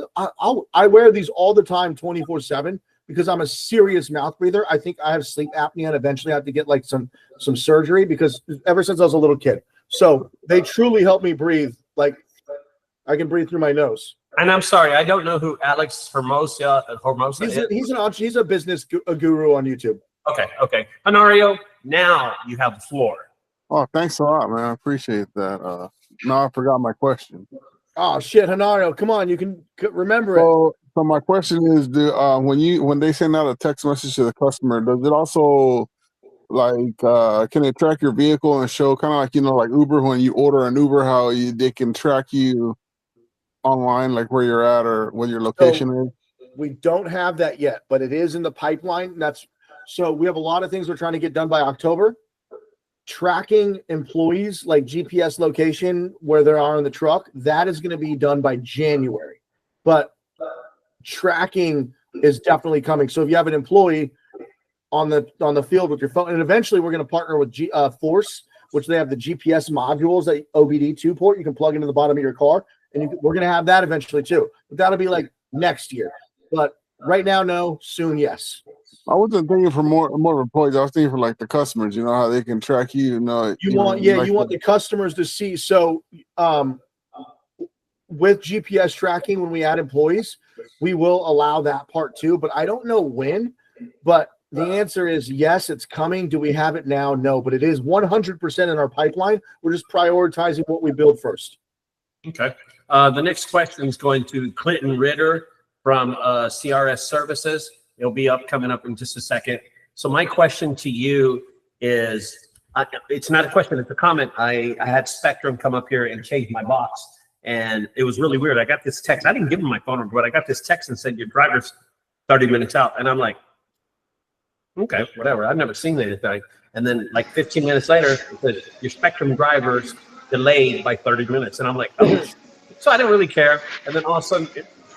Speaker 1: I wear these all the time, 24/7, because I'm a serious mouth breather. I think I have sleep apnea and eventually I have to get some surgery because ever since I was a little kid. So they truly help me breathe. I can breathe through my nose.
Speaker 2: And I'm sorry, I don't know who Alex Hormozy is.
Speaker 1: He's a business guru on YouTube.
Speaker 2: Okay. Hanario, now you have the floor.
Speaker 10: Oh, thanks a lot, man. I appreciate that. Now I forgot my question.
Speaker 1: Oh shit, Hanario, come on, you can remember it.
Speaker 10: So my question is, when they send out a text message to the customer, does it also can it track your vehicle and show kind of like Uber, when you order an Uber, how they can track you online, where you're at or what your location is?
Speaker 1: We don't have that yet, but it is in the pipeline. So we have a lot of things we're trying to get done by October. Tracking employees, like GPS location where they are in the truck, that is going to be done by January. But tracking is definitely coming. So if you have an employee on the field with your phone, and eventually we're going to partner with Force, which they have the GPS modules that OBD2 port you can plug into the bottom of your car, and we're going to have that eventually too. But that'll be next year. But right now, no. Soon, yes.
Speaker 10: I wasn't thinking for more employees. I was thinking for the customers. You know how they can track you.
Speaker 1: You want the customers to see. So with GPS tracking, when we add employees, we will allow that part too, but I don't know when. But the answer is yes, it's coming. Do we have it now? No, but it is 100% in our pipeline. We're just prioritizing what we build first.
Speaker 2: Okay. The next question is going to Clinton Ritter from CRS Services. It'll be coming up in just a second. So my question to you is, it's not a question, it's a comment. I had Spectrum come up here and change my box, and it was really weird. I got this text. I didn't give him my phone number, but I got this text and said, your driver's 30 minutes out. And I'm like, okay, whatever. I've never seen anything. And then like 15 minutes later, it said, your Spectrum driver's delayed by 30 minutes. And I'm like, oh. So I didn't really care. And then all of a sudden,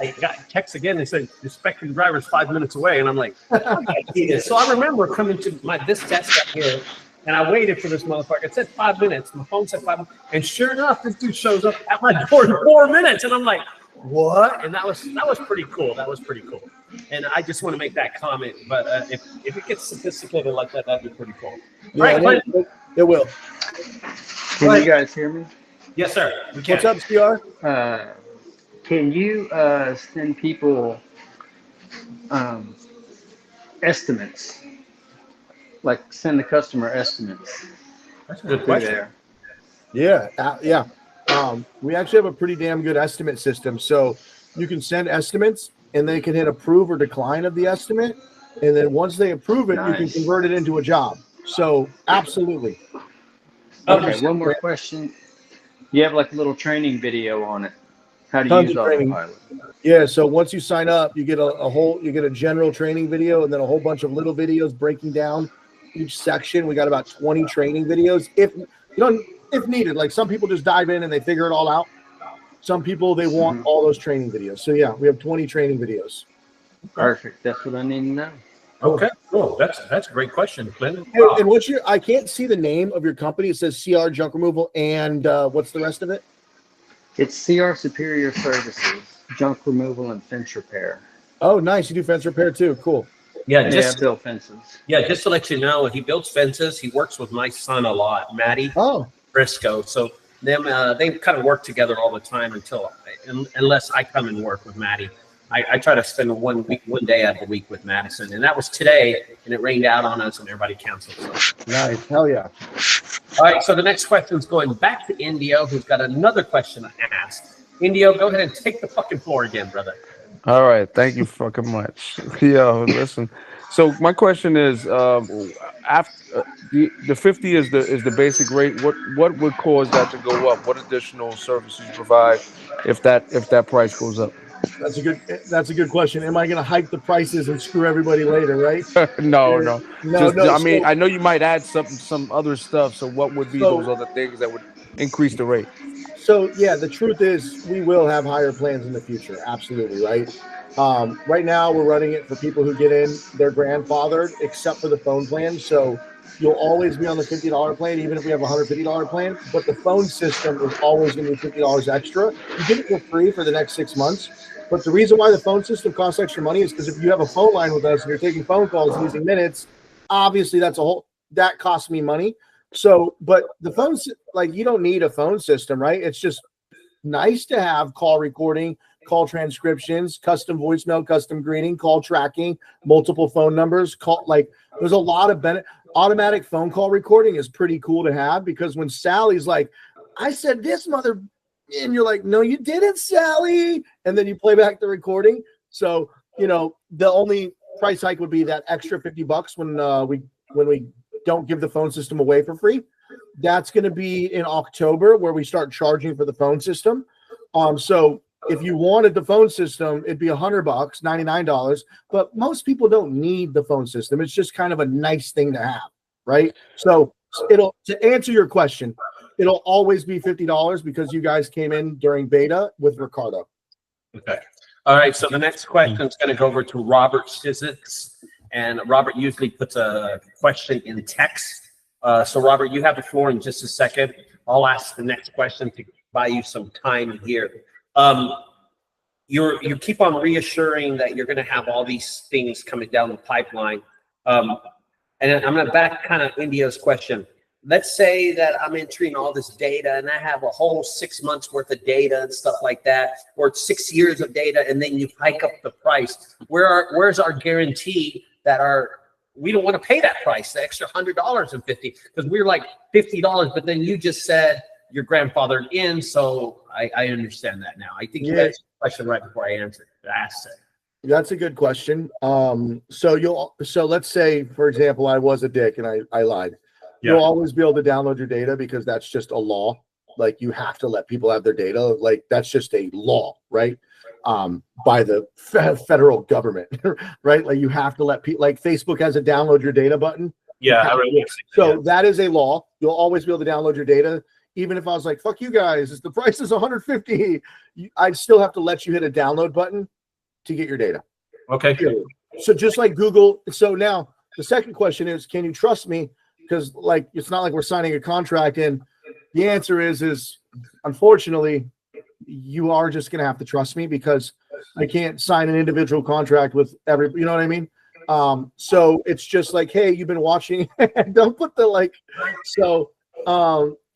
Speaker 2: I got a text again and said, your Spectrum driver's 5 minutes away. And I'm like, okay. So I remember coming to this desk up here, and I waited for this motherfucker. It said 5 minutes. My phone said 5 minutes. And sure enough, this dude shows up at my door in 4 minutes. And I'm like, what? And that was pretty cool. That was pretty cool. And I just want to make that comment. But if it gets sophisticated like that, that'd be pretty cool.
Speaker 1: Yeah,
Speaker 2: right,
Speaker 1: it will.
Speaker 11: Can you guys hear me?
Speaker 2: Yes, sir. We can.
Speaker 1: What's up, CR?
Speaker 11: Can you send people estimates? Like send the customer estimates?
Speaker 2: That's a good question.
Speaker 11: There.
Speaker 1: Yeah. We actually have a pretty damn good estimate system. So you can send estimates, and they can hit approve or decline of the estimate. And then once they approve it, you can convert it into a job. So absolutely.
Speaker 11: Okay, one more question. You have like a little training video on it. How do you use Autopilot?
Speaker 1: Yeah, so once you sign up, you get you get a general training video, and then a whole bunch of little videos breaking down each section. We got about 20 training videos if needed. Like some people just dive in and they figure it all out. Some people, they want all those training videos. So yeah, we have 20 training videos.
Speaker 11: Perfect. That's what I need to know.
Speaker 2: Okay, cool. That's a great question, Clinton.
Speaker 1: Hey, and what's your? I can't see the name of your company. It says CR Junk Removal, and what's the rest of it?
Speaker 11: It's CR Superior Services, Junk Removal and Fence Repair.
Speaker 1: Oh, nice. You do fence repair too. Cool.
Speaker 2: Yeah,
Speaker 11: I build fences.
Speaker 2: Yeah, just to let you know, he builds fences. He works with my son a lot, Matty Briscoe. So they kind of work together all the time unless I come and work with Matty. I try to spend one day out of the week with Madison, and that was today, and it rained out on us, and everybody canceled. So.
Speaker 1: Nice, hell yeah!
Speaker 2: All right, so the next question is going back to Indio, who's got another question to ask. Indio, go ahead and take the fucking floor again, brother.
Speaker 7: All right, thank you fucking much. Yo, listen. So my question is, after the 50 is the basic rate. What would cause that to go up? What additional services you provide if that price goes up?
Speaker 1: That's a good question. Am I going to hike the prices and screw everybody later, right?
Speaker 7: No. I mean, I know you might add some other stuff. So what would be those other things that would increase the rate?
Speaker 1: So yeah, the truth is we will have higher plans in the future. Absolutely, right? Right now we're running it for people who get in, they're grandfathered, except for the phone plan. So you'll always be on the $50 plan, even if we have a $150 plan. But the phone system is always going to be $50 extra. You get it for free for the next 6 months. But the reason why the phone system costs extra money is because if you have a phone line with us and you're taking phone calls using minutes, obviously that costs me money. So, but the phones, like, you don't need a phone system, right? It's just nice to have call recording, call transcriptions, custom voicemail, custom greeting, call tracking, multiple phone numbers, there's a lot of benefit. Automatic phone call recording is pretty cool to have, because when Sally's like, I said this mother, and you're like, no, you didn't, Sally. And then you play back the recording. So, the only price hike would be that extra $50 when we don't give the phone system away for free. That's going to be in October, where we start charging for the phone system. So if you wanted the phone system, it'd be $100, $99. But most people don't need the phone system. It's just kind of a nice thing to have, right? So to answer your question, it'll always be $50 because you guys came in during beta with Ricardo.
Speaker 2: Okay. All right. So the next question is going to go over to Robert Shizix. And Robert usually puts a question in text. So Robert, you have the floor in just a second. I'll ask the next question to buy you some time here. You keep on reassuring that you're going to have all these things coming down the pipeline. And I'm going to back kind of India's question. let's say that I'm entering all this data and I have a whole 6 months worth of data and stuff like that, or 6 years of data, and then you hike up the price. Where's our guarantee that we don't want to pay that price, the extra $100.50, because we're like $50, but then you just said you're grandfathered in, so I understand that now. I think you answered the question right before I asked it.
Speaker 1: That's a good question. So let's say, for example, I was a dick and I lied.
Speaker 2: Yeah.
Speaker 1: You'll always be able to download your data because that's just a law. Like you have to let people have their data. Like that's just a law, right? By the federal government, right? Like you have to let people. Like Facebook has a download your data button.
Speaker 2: Yeah.
Speaker 1: So that is a law. You'll always be able to download your data. Even if I was like, "Fuck you guys," the price is $150. I'd still have to let you hit a download button to get your data.
Speaker 2: Okay.
Speaker 1: So just like Google. So now the second question is, can you trust me? Because like it's not like we're signing a contract, and the answer is unfortunately you are just gonna have to trust me because I can't sign an individual contract with every, you know what I mean? So it's just like, hey, you've been watching. Don't put the like. So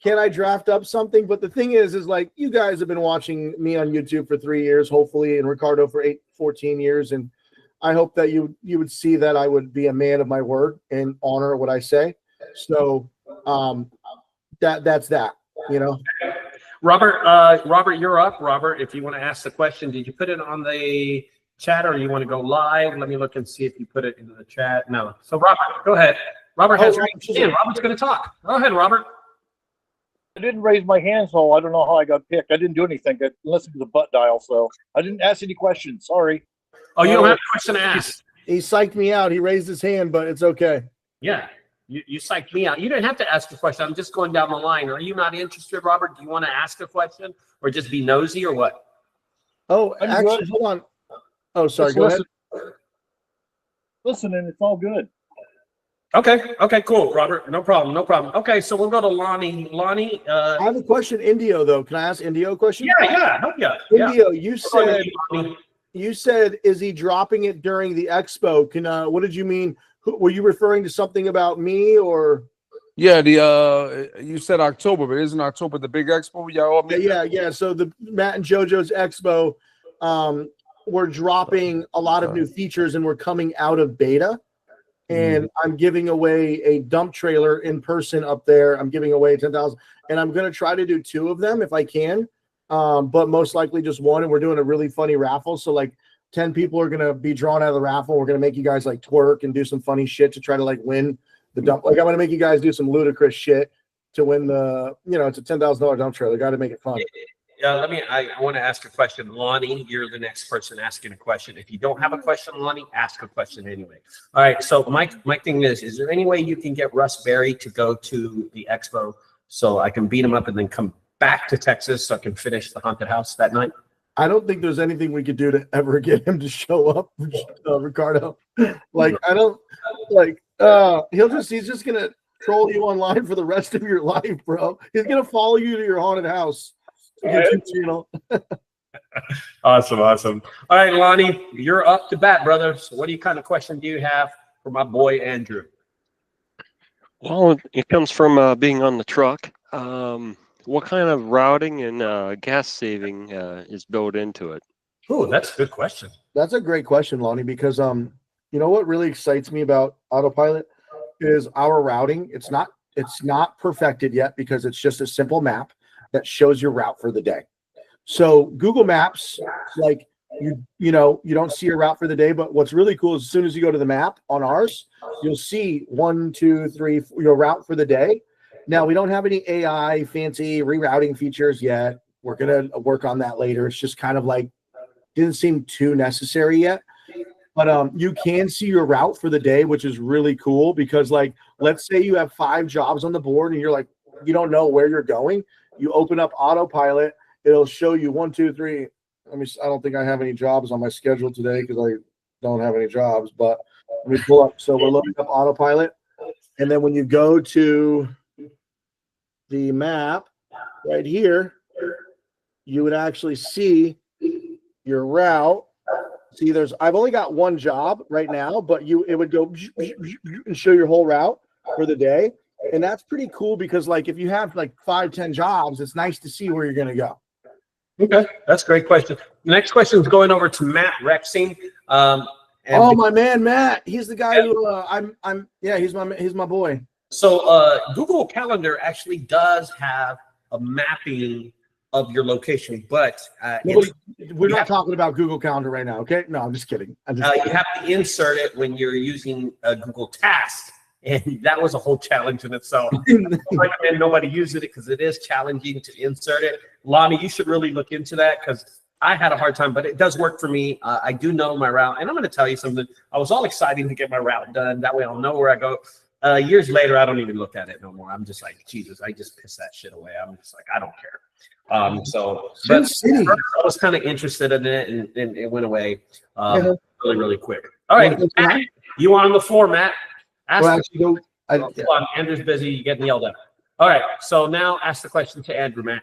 Speaker 1: can I draft up something? But the thing is like you guys have been watching me on YouTube for 3 years, hopefully, and Ricardo for 14 years, and I hope that you would see that I would be a man of my word and honor what I say. So that's that, you know.
Speaker 2: Robert, you're up. Robert, if you want to ask the question, did you put it on the chat or you want to go live? Let me look and see if you put it into the chat. No. So Robert, go ahead. Robert has your hand. Robert's going to talk. Go ahead, Robert.
Speaker 12: I didn't raise my hand, so I don't know how I got picked. I didn't do anything unless it was a butt dial, so I didn't ask any questions. Sorry.
Speaker 2: Oh, you don't have a question to ask.
Speaker 1: He psyched me out. He raised his hand, but it's okay.
Speaker 2: Yeah. You psyched me out. You didn't have to ask a question. I'm just going down the line. Are you not interested, Robert? Do you want to ask a question or just be nosy or what?
Speaker 1: Oh, actually, hold on. Oh, sorry. Go ahead.
Speaker 12: Listening, it's all good.
Speaker 2: Okay, cool, Robert. No problem. Okay, so we'll go to Lonnie. Lonnie,
Speaker 1: I have a question, Indio, though. Can I ask Indio a question?
Speaker 2: Yeah.
Speaker 1: Indio, you said, is he dropping it during the expo? What did you mean? Were you referring to something about me or?
Speaker 7: Yeah, you said October, but isn't October the big expo?
Speaker 1: Yeah. So the Matt and JoJo's expo, we're dropping a lot of new features and we're coming out of beta. And I'm giving away a dump trailer in person up there. I'm giving away 10,000, and I'm going to try to do 2 of them if I can, but most likely just 1. And we're doing a really funny raffle. So like 10 people are going to be drawn out of the raffle. We're going to make you guys like twerk and do some funny shit to try to like win the dump. Like I'm going to make you guys do some ludicrous shit to win the, it's a $10,000 dump trailer. Got to make it fun.
Speaker 2: I want to ask a question. Lonnie, you're the next person asking a question. If you don't have a question, Lonnie, ask a question anyway. All right. So my thing is there any way you can get Russ Berry to go to the expo so I can beat him up and then come back to Texas so I can finish the haunted house that night?
Speaker 1: I don't think there's anything we could do to ever get him to show up, Ricardo. Like, I don't like, he's just going to troll you online for the rest of your life, bro. He's going to follow you to your haunted house. YouTube channel.
Speaker 2: Awesome. All right, Lonnie, you're up to bat, brother. So what kind of question do you have for my boy, Andrew?
Speaker 13: Well, it comes from being on the truck. What kind of routing and gas saving is built into it?
Speaker 2: Oh, that's a good question.
Speaker 1: That's a great question, Lonnie, because you know what really excites me about Autopilot is our routing. It's not perfected yet because it's just a simple map that shows your route for the day. So Google Maps, like you don't see your route for the day, but what's really cool is as soon as you go to the map on ours, you'll see 1, 2, 3, your route for the day. Now we don't have any AI fancy rerouting features yet. We're gonna work on that later. It's just kind of like didn't seem too necessary yet. But you can see your route for the day, which is really cool because like let's say you have 5 jobs on the board and you're like you don't know where you're going. You open up Autopilot, it'll show you 1, 2, 3. I don't think I have any jobs on my schedule today because I don't have any jobs, but let me pull up. So we're loading up Autopilot. And then when you go to the map right here, you would actually see your route. See, I've only got 1 job right now, but it would go and show your whole route for the day. And that's pretty cool because like if you have like 5-10 jobs, it's nice to see where you're gonna go.
Speaker 2: Okay, that's a great question. The next question is going over to Matt Rexing.
Speaker 1: My man Matt, he's the guy who he's my boy.
Speaker 2: So Google Calendar actually does have a mapping of your location, but
Speaker 1: we're not talking about Google Calendar right now, okay? No, I'm just kidding.
Speaker 2: You have to insert it when you're using Google Tasks, and that was a whole challenge in itself. I recommend nobody uses it because it is challenging to insert it. Lonnie, you should really look into that because I had a hard time, but it does work for me. I do know my route, and I'm going to tell you something. I was all excited to get my route done. That way I'll know where I go. Years later, I don't even look at it no more. I'm just like, Jesus, I just piss that shit away. I'm just like, I don't care. But I was kind of interested in it, and it went away really, really quick. All right, Matt, you on the floor, Matt. Hold on, Andrew's busy. You're getting yelled at. All right, so now ask the question to Andrew, Matt.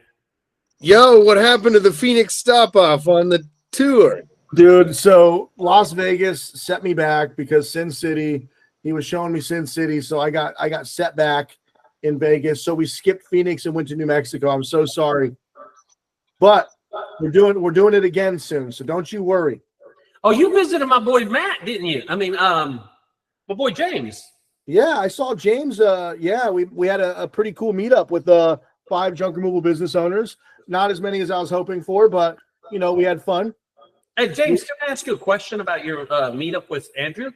Speaker 14: Yo, what happened to the Phoenix stop off on the tour?
Speaker 1: Dude, so Las Vegas set me back because Sin City, he was showing me Sin City, so I got set back in Vegas. So we skipped Phoenix and went to New Mexico. I'm so sorry. But we're doing it again soon, so don't you worry.
Speaker 2: Oh, you visited my boy Matt, didn't you? I mean, my boy James.
Speaker 1: Yeah, I saw James. We had a pretty cool meetup with 5 junk removal business owners. Not as many as I was hoping for, but we had fun.
Speaker 2: Hey, James, can I ask you a question about your meetup with Andrew?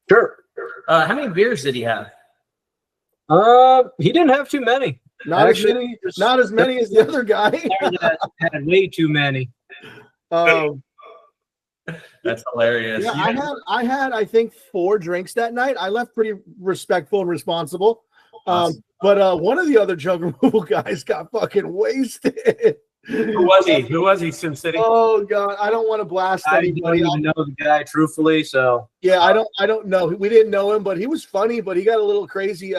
Speaker 6: Sure.
Speaker 2: How many beers did he have?
Speaker 6: He didn't have too many.
Speaker 1: Not as many as the other guy.
Speaker 6: Had way too many.
Speaker 2: That's hilarious.
Speaker 1: Yeah, I had I think 4 drinks that night. I left pretty respectful and responsible.
Speaker 2: Awesome.
Speaker 1: But one of the other junk removal guys got fucking wasted.
Speaker 2: Who was he? Who was he, Sin City?
Speaker 1: Oh God, I don't want to blast anybody.
Speaker 6: I don't even know the guy, truthfully. So
Speaker 1: yeah, I don't know. We didn't know him, but he was funny. But he got a little crazy.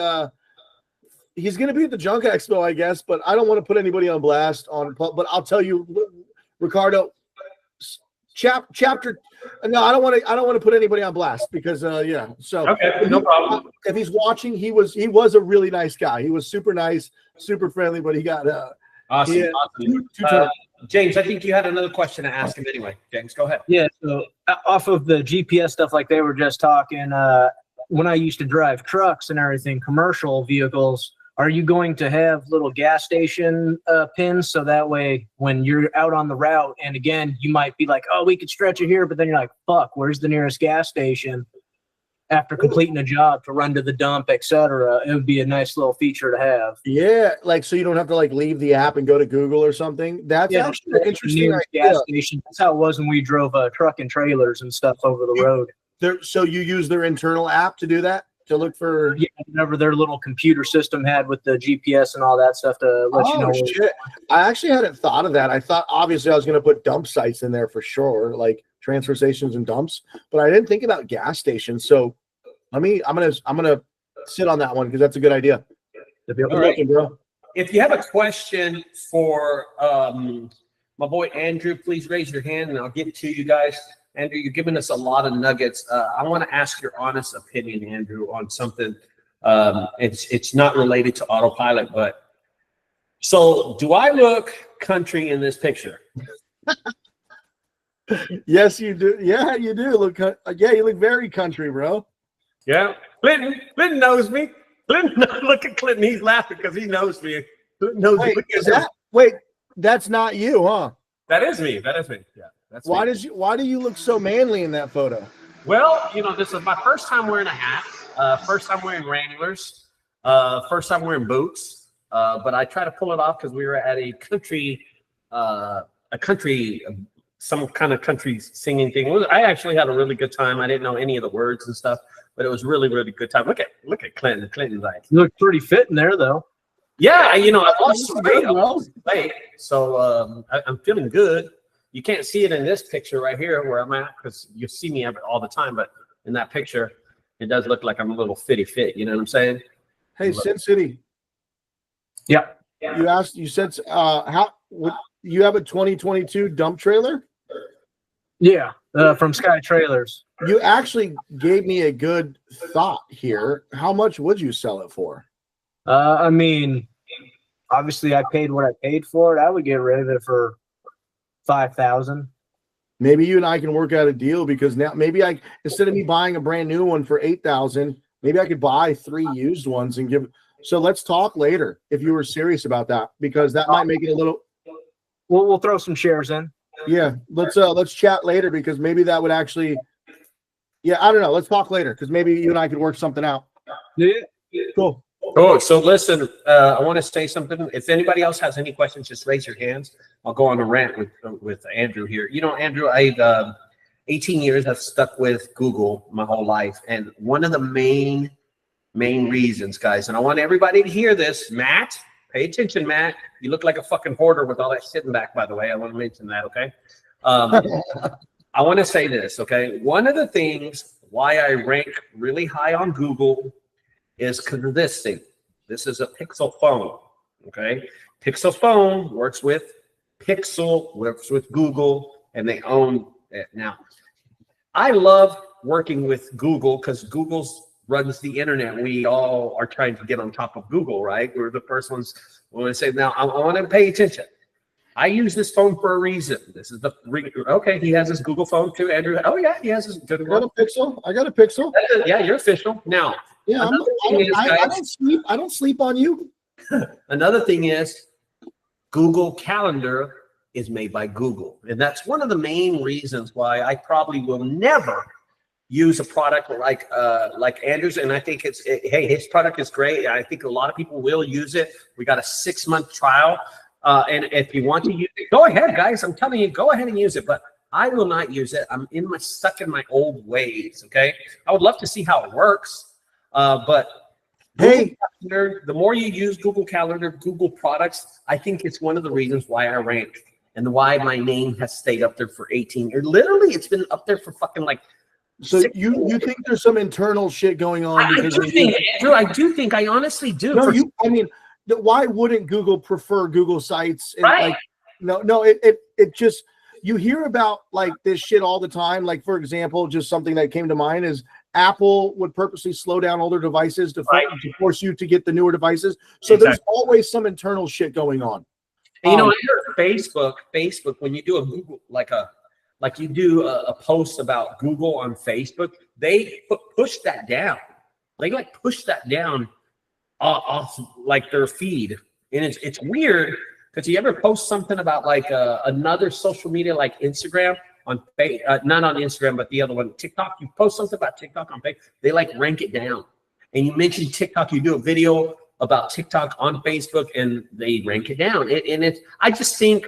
Speaker 1: He's going to be at the Junk Expo, I guess. But I don't want to put anybody on blast But I'll tell you, Ricardo. Chapter. No, I don't want to put anybody on blast because yeah. So
Speaker 2: okay, no problem.
Speaker 1: If he's watching, he was a really nice guy. He was super nice, super friendly. But he got
Speaker 2: awesome. James, I think you had another question to ask him anyway. James, go ahead.
Speaker 6: Yeah. So off of the GPS stuff, like they were just talking, when I used to drive trucks and everything, commercial vehicles. Are you going to have little gas station pins so that way when you're out on the route, and again, you might be like, oh, we could stretch it here, but then you're like, fuck, where's the nearest gas station after completing a job to run to the dump, etc. It would be a nice little feature to have.
Speaker 1: Yeah, like so you don't have to like leave the app and go to Google or something. That's actually an interesting idea.
Speaker 6: Gas station. That's how it was when we drove truck and trailers and stuff over the road.
Speaker 1: So you use their internal app to do that? To look for
Speaker 6: whatever their little computer system had with the GPS and all that stuff to let you know.
Speaker 1: Shit. I actually hadn't thought of that. I thought obviously I was going to put dump sites in there for sure, like transfer stations and dumps, but I didn't think about gas stations. So I'm gonna sit on that one because that's a good idea.
Speaker 2: All right. Bro. If you have a question for my boy Andrew, please raise your hand and I'll get to you guys. Andrew, you're giving us a lot of nuggets. I want to ask your honest opinion, Andrew, on something. It's not related to autopilot, but so do I look country in this picture?
Speaker 1: Yes, you do. Yeah, you do look. Yeah, you look very country, bro.
Speaker 2: Yeah, Clinton knows me. Look at Clinton. He's laughing because he knows me.
Speaker 1: Wait, that's not you, huh?
Speaker 2: That is me. That is me. Yeah. That's
Speaker 1: why do you look so manly in that photo?
Speaker 2: Well, this is my first time wearing a hat, first time wearing Wranglers, first time wearing boots. But I try to pull it off because we were at a country, some kind of country singing thing. I actually had a really good time. I didn't know any of the words and stuff, but it was really, really good time. Look at Clinton. Clinton's like,
Speaker 6: you look pretty fit in there, though.
Speaker 2: Yeah, I lost some weight, so I'm feeling good. You can't see it in this picture right here where I'm at because you see me all the time, but in that picture, it does look like I'm a little fit. You know what I'm saying?
Speaker 1: Hey, Sin City.
Speaker 6: Yeah.
Speaker 1: You said you have a 2022 dump trailer?
Speaker 6: Yeah, from Sky Trailers.
Speaker 1: You actually gave me a good thought here. How much would you sell it for?
Speaker 6: I mean, obviously, I paid what I paid for it. I would get rid of it for 5,000.
Speaker 1: Maybe you and I can work out a deal because now maybe I instead of me buying a brand new one for 8,000, maybe I could buy 3 used ones and give. So let's talk later if you were serious about that because that might make it a little.
Speaker 6: We'll throw some shares in.
Speaker 1: Yeah, let's chat later because maybe that would actually. Yeah, I don't know. Let's talk later because maybe you and I could work something out.
Speaker 6: Yeah.
Speaker 1: Cool.
Speaker 2: Oh, so listen, I want to say something. If anybody else has any questions, just raise your hands. I'll go on a rant with Andrew here. You know, Andrew, I've 18 years I've stuck with Google my whole life, and one of the main reasons, guys, and I want everybody to hear this. Matt, pay attention, Matt. You look like a fucking hoarder with all that shit in back, by the way. I want to mention that, okay? I want to say this, okay? One of the things why I rank really high on Google is because of this thing. This is a Pixel phone, okay? Pixel phone works with Google, and they own it. Now, I love working with Google because Google runs the internet. We all are trying to get on top of Google, right? We're the first ones who want to say, now, I want to pay attention. I use this phone for a reason. This is okay. He has his Google phone too, Andrew. Oh yeah, he has his good one.
Speaker 1: I got a Pixel.
Speaker 2: Yeah, you're official now.
Speaker 1: Yeah, I don't sleep on you.
Speaker 2: Another thing is Google Calendar is made by Google, and that's one of the main reasons why I probably will never use a product like Andrew's. And I think hey, his product is great. I think a lot of people will use it. We got a 6-month trial. And if you want to use it, go ahead, guys. I'm telling you, go ahead and use it. But I will not use it. I'm stuck in my old ways. Okay. I would love to see how it works. But hey, the more you use Google Calendar, Google products, I think it's one of the reasons why I rank and why my name has stayed up there for 18 years. Literally, it's been up there for fucking like.
Speaker 1: So you think there's some internal shit going on?
Speaker 2: I do think, Andrew. I do think. I honestly do.
Speaker 1: No, I mean. Why wouldn't Google prefer Google sites? And
Speaker 2: right.
Speaker 1: It just, you hear about like this shit all the time. Like, for example, just something that came to mind is Apple would purposely slow down older devices to force you to get the newer devices. So there's always some internal shit going on.
Speaker 2: And, you know, Facebook, when you do a Google, like you do a post about Google on Facebook, they push that down. They push that down off like their feed, and it's weird because you ever post something about like another social media like Instagram on not on Instagram but the other one, TikTok. You post something about TikTok on Facebook, they rank it down. And you mention TikTok, you do a video about TikTok on Facebook, and they rank it down. I just think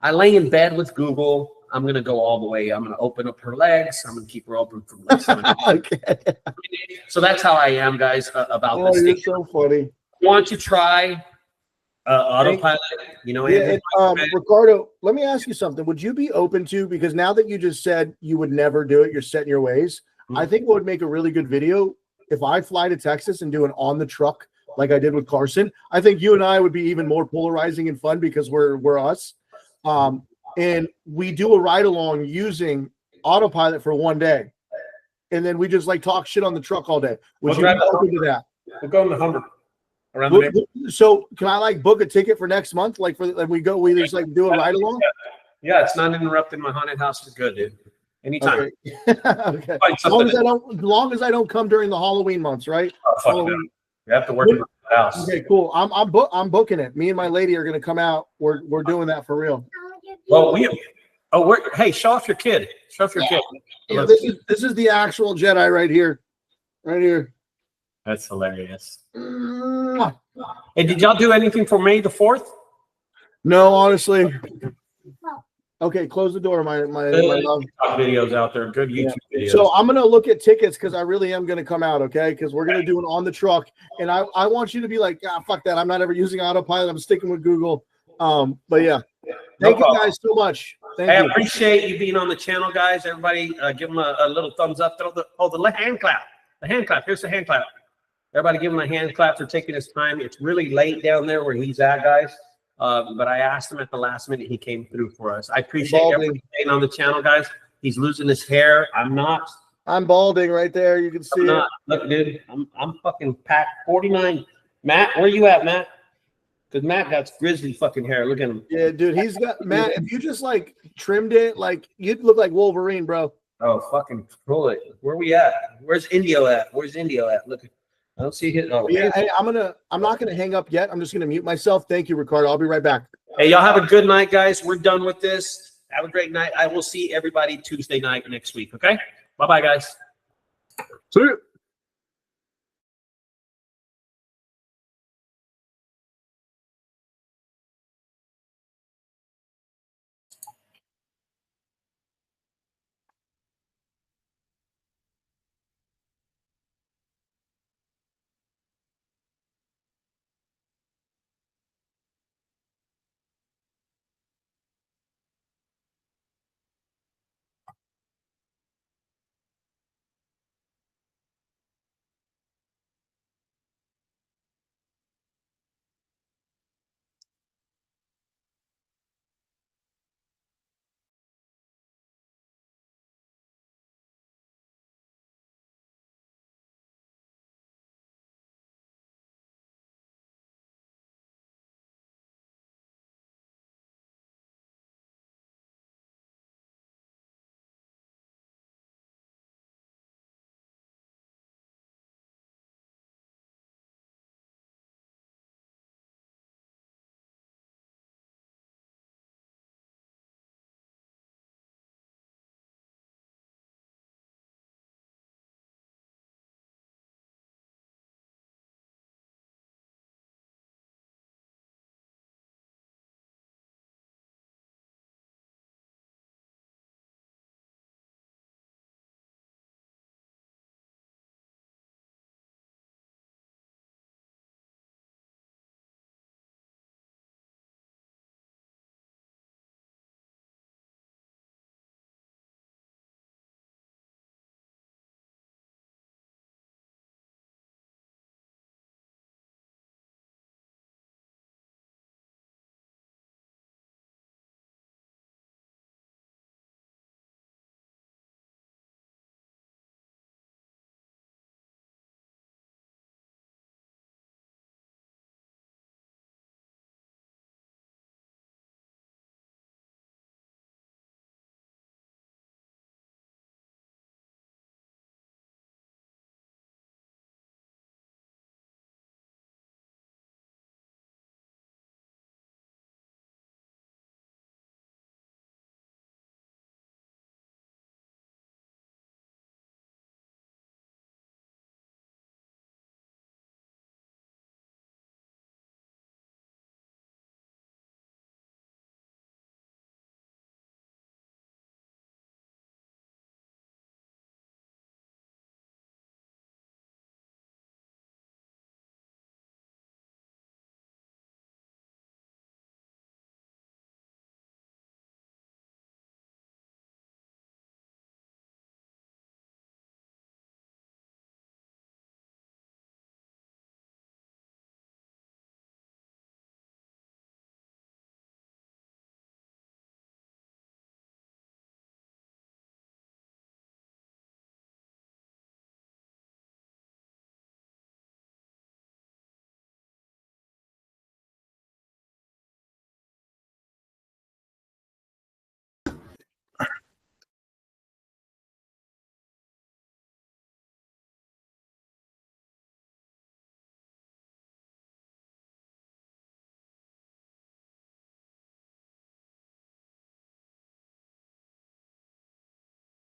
Speaker 2: I lay in bed with Google. I'm going to go all the way. I'm going to open up her legs. I'm going to keep her open from legs. Okay. So that's how I am, guys, about this.
Speaker 1: You're so funny.
Speaker 2: Want to try autopilot? You know,
Speaker 1: Ricardo, let me ask you something. Would you be open to, because now that you just said you would never do it, you're set in your ways. I think what would make a really good video if I fly to Texas and do an on the truck like I did with Carson. I think you and I would be even more polarizing and fun because we're us. And we do a ride along using autopilot for 1 day, and then we just talk shit on the truck all day. Would you be open to that?
Speaker 2: We'll go in the Hummer around the
Speaker 1: So can I book a ticket for next month? We just do a ride along?
Speaker 2: Yeah, it's not interrupting my haunted house. Is good, dude. Anytime.
Speaker 1: Okay. As long as I don't come during the Halloween months, right?
Speaker 2: You have to work in the house.
Speaker 1: Okay, cool. I'm booking it. Me and my lady are gonna come out. We're doing that for real.
Speaker 2: Well, hey, show off your kid. Show off your kid.
Speaker 1: Yeah, this is the actual Jedi right here. Right here.
Speaker 2: That's hilarious. Hey, did y'all do anything for May the 4th?
Speaker 1: No, honestly. Okay, close the door, my love.
Speaker 2: Videos out there, good YouTube videos.
Speaker 1: So I'm gonna look at tickets because I really am gonna come out, okay? Because we're gonna do it on the truck, and I want you to be like, fuck that. I'm not ever using autopilot. I'm sticking with Google. But yeah. Thank you guys so much.
Speaker 2: I appreciate you being on the channel, guys. Everybody, give them a little thumbs up. Throw the hand clap. The hand clap. Here's the hand clap. Everybody, give him a hand clap for taking his time. It's really late down there where he's at, guys. But I asked him at the last minute. He came through for us. I appreciate everybody staying on the channel, guys. He's losing his hair. I'm not.
Speaker 1: I'm balding right there. You can see it.
Speaker 2: Look, dude. I'm fucking packed. 49. Matt, where you at, Matt? Because Matt got grizzly fucking hair. Look at him.
Speaker 1: Yeah, dude, he's got Matt. If you just like trimmed it, like you'd look like Wolverine, bro.
Speaker 2: Oh, fucking pull it. Where we at? Where's Indio at? Where's Indio at? Look, I don't see it. Oh,
Speaker 1: yeah. Hey, I'm not gonna hang up yet. I'm just gonna mute myself. Thank you, Ricardo. I'll be right back.
Speaker 2: Hey, y'all have a good night, guys. We're done with this. Have a great night. I will see everybody Tuesday night next week. Okay. Bye, bye, guys.
Speaker 1: See you.